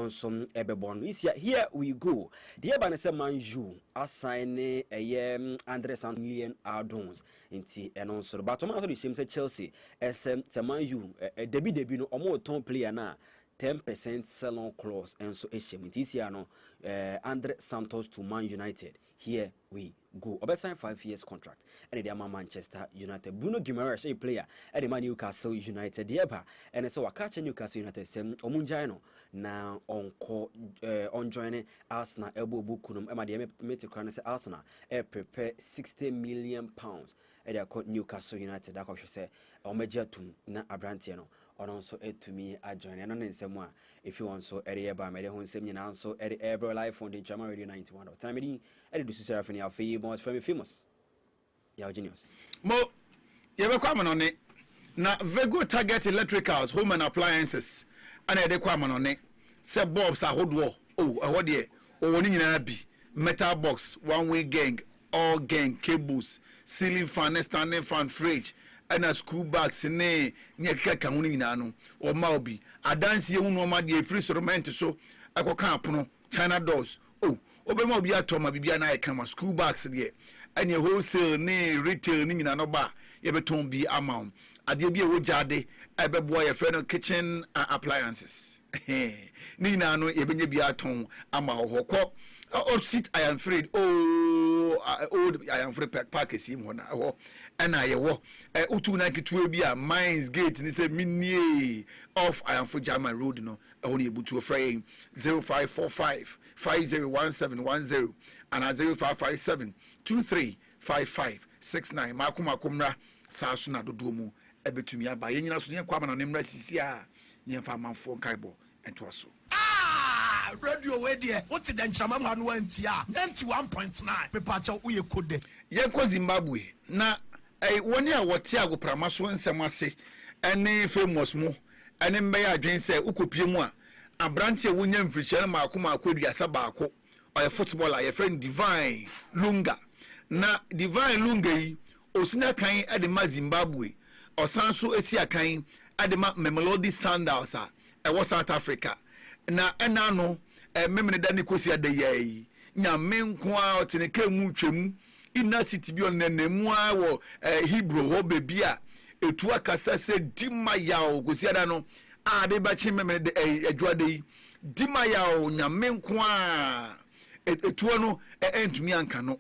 some ebebon. Here we go. The Ebane se Manju assign a year Andre Saint million Ardons into and also but the same say Chelsea SM Manju debi no omo ton player na 10% sell-on clause and so no Andre Santos to Man United. Here we go. Over sign 5 years contract. And the Manchester United. Bruno Guimaraes a player at the Newcastle United. Yeba and so I catch Newcastle United sem Omunjano now on joining Arsenal elbow bukunum Emma the Meticran Arsenal prepare £60 million. And they are called Newcastle United. That I should say Omejatum na Abrantiano. Or also to me I join and on someone if you want so area by my home seminar so ever live on the German Radio 91 time do Serafini our famous from famous yeah genius mo you be kwama on it na Vego Target Electricals home and appliances and they kwama on it say bulbs are hodo what there o ni nyina bi metal box one way gang all gang cables ceiling fan standing fan fridge and a school bags ne nyeka ka hunu nyina no o ma obi adanse hu no ma de free sorment so akoka apono China doors obema obi atoma bibia na ekama school bags de any wholesale ne retail ni nyina no ba ye beton bi amount ade bi e wo jade ebebo ye fe no kitchen appliances ni nyina no ye benya bi aton ama hokọ old seat I am afraid old I am afraid package him na ho and I wo utu na kitu bi a Mines Gate ni say minie off I am for German road no only able to frame 0545 501710 and 0557 235569 makumakumra sa so na dodo mu ebetumi aba yenyina so ne kwama na nemra sisi a ne fa manfo kaibo ento so radio we there what the nchama man went ya 91.9 me pa cha uye kode ye ko Zimbabwe na woni a wote agoprama so nsem ase ene famous mu ene mbeya adwen se ukopie mu a abrante wonya mfiriche na maako aduasa baako oye footballer ye friend Divine Lunga na Divine Lunga yi osina kan ade ma Zimbabwe osanso esi akan ade ma Mamelodi Sundowns a South Africa na enano memene da ne kosi adayi nyame nko a oteneke mu twemu ina city bi on nemu a wo Hebrew ho bebi a etu akasa se dima yawo kosiada no a de ba chi meme de adwade yi dima yawo nyame nko a etuo no entumi anka no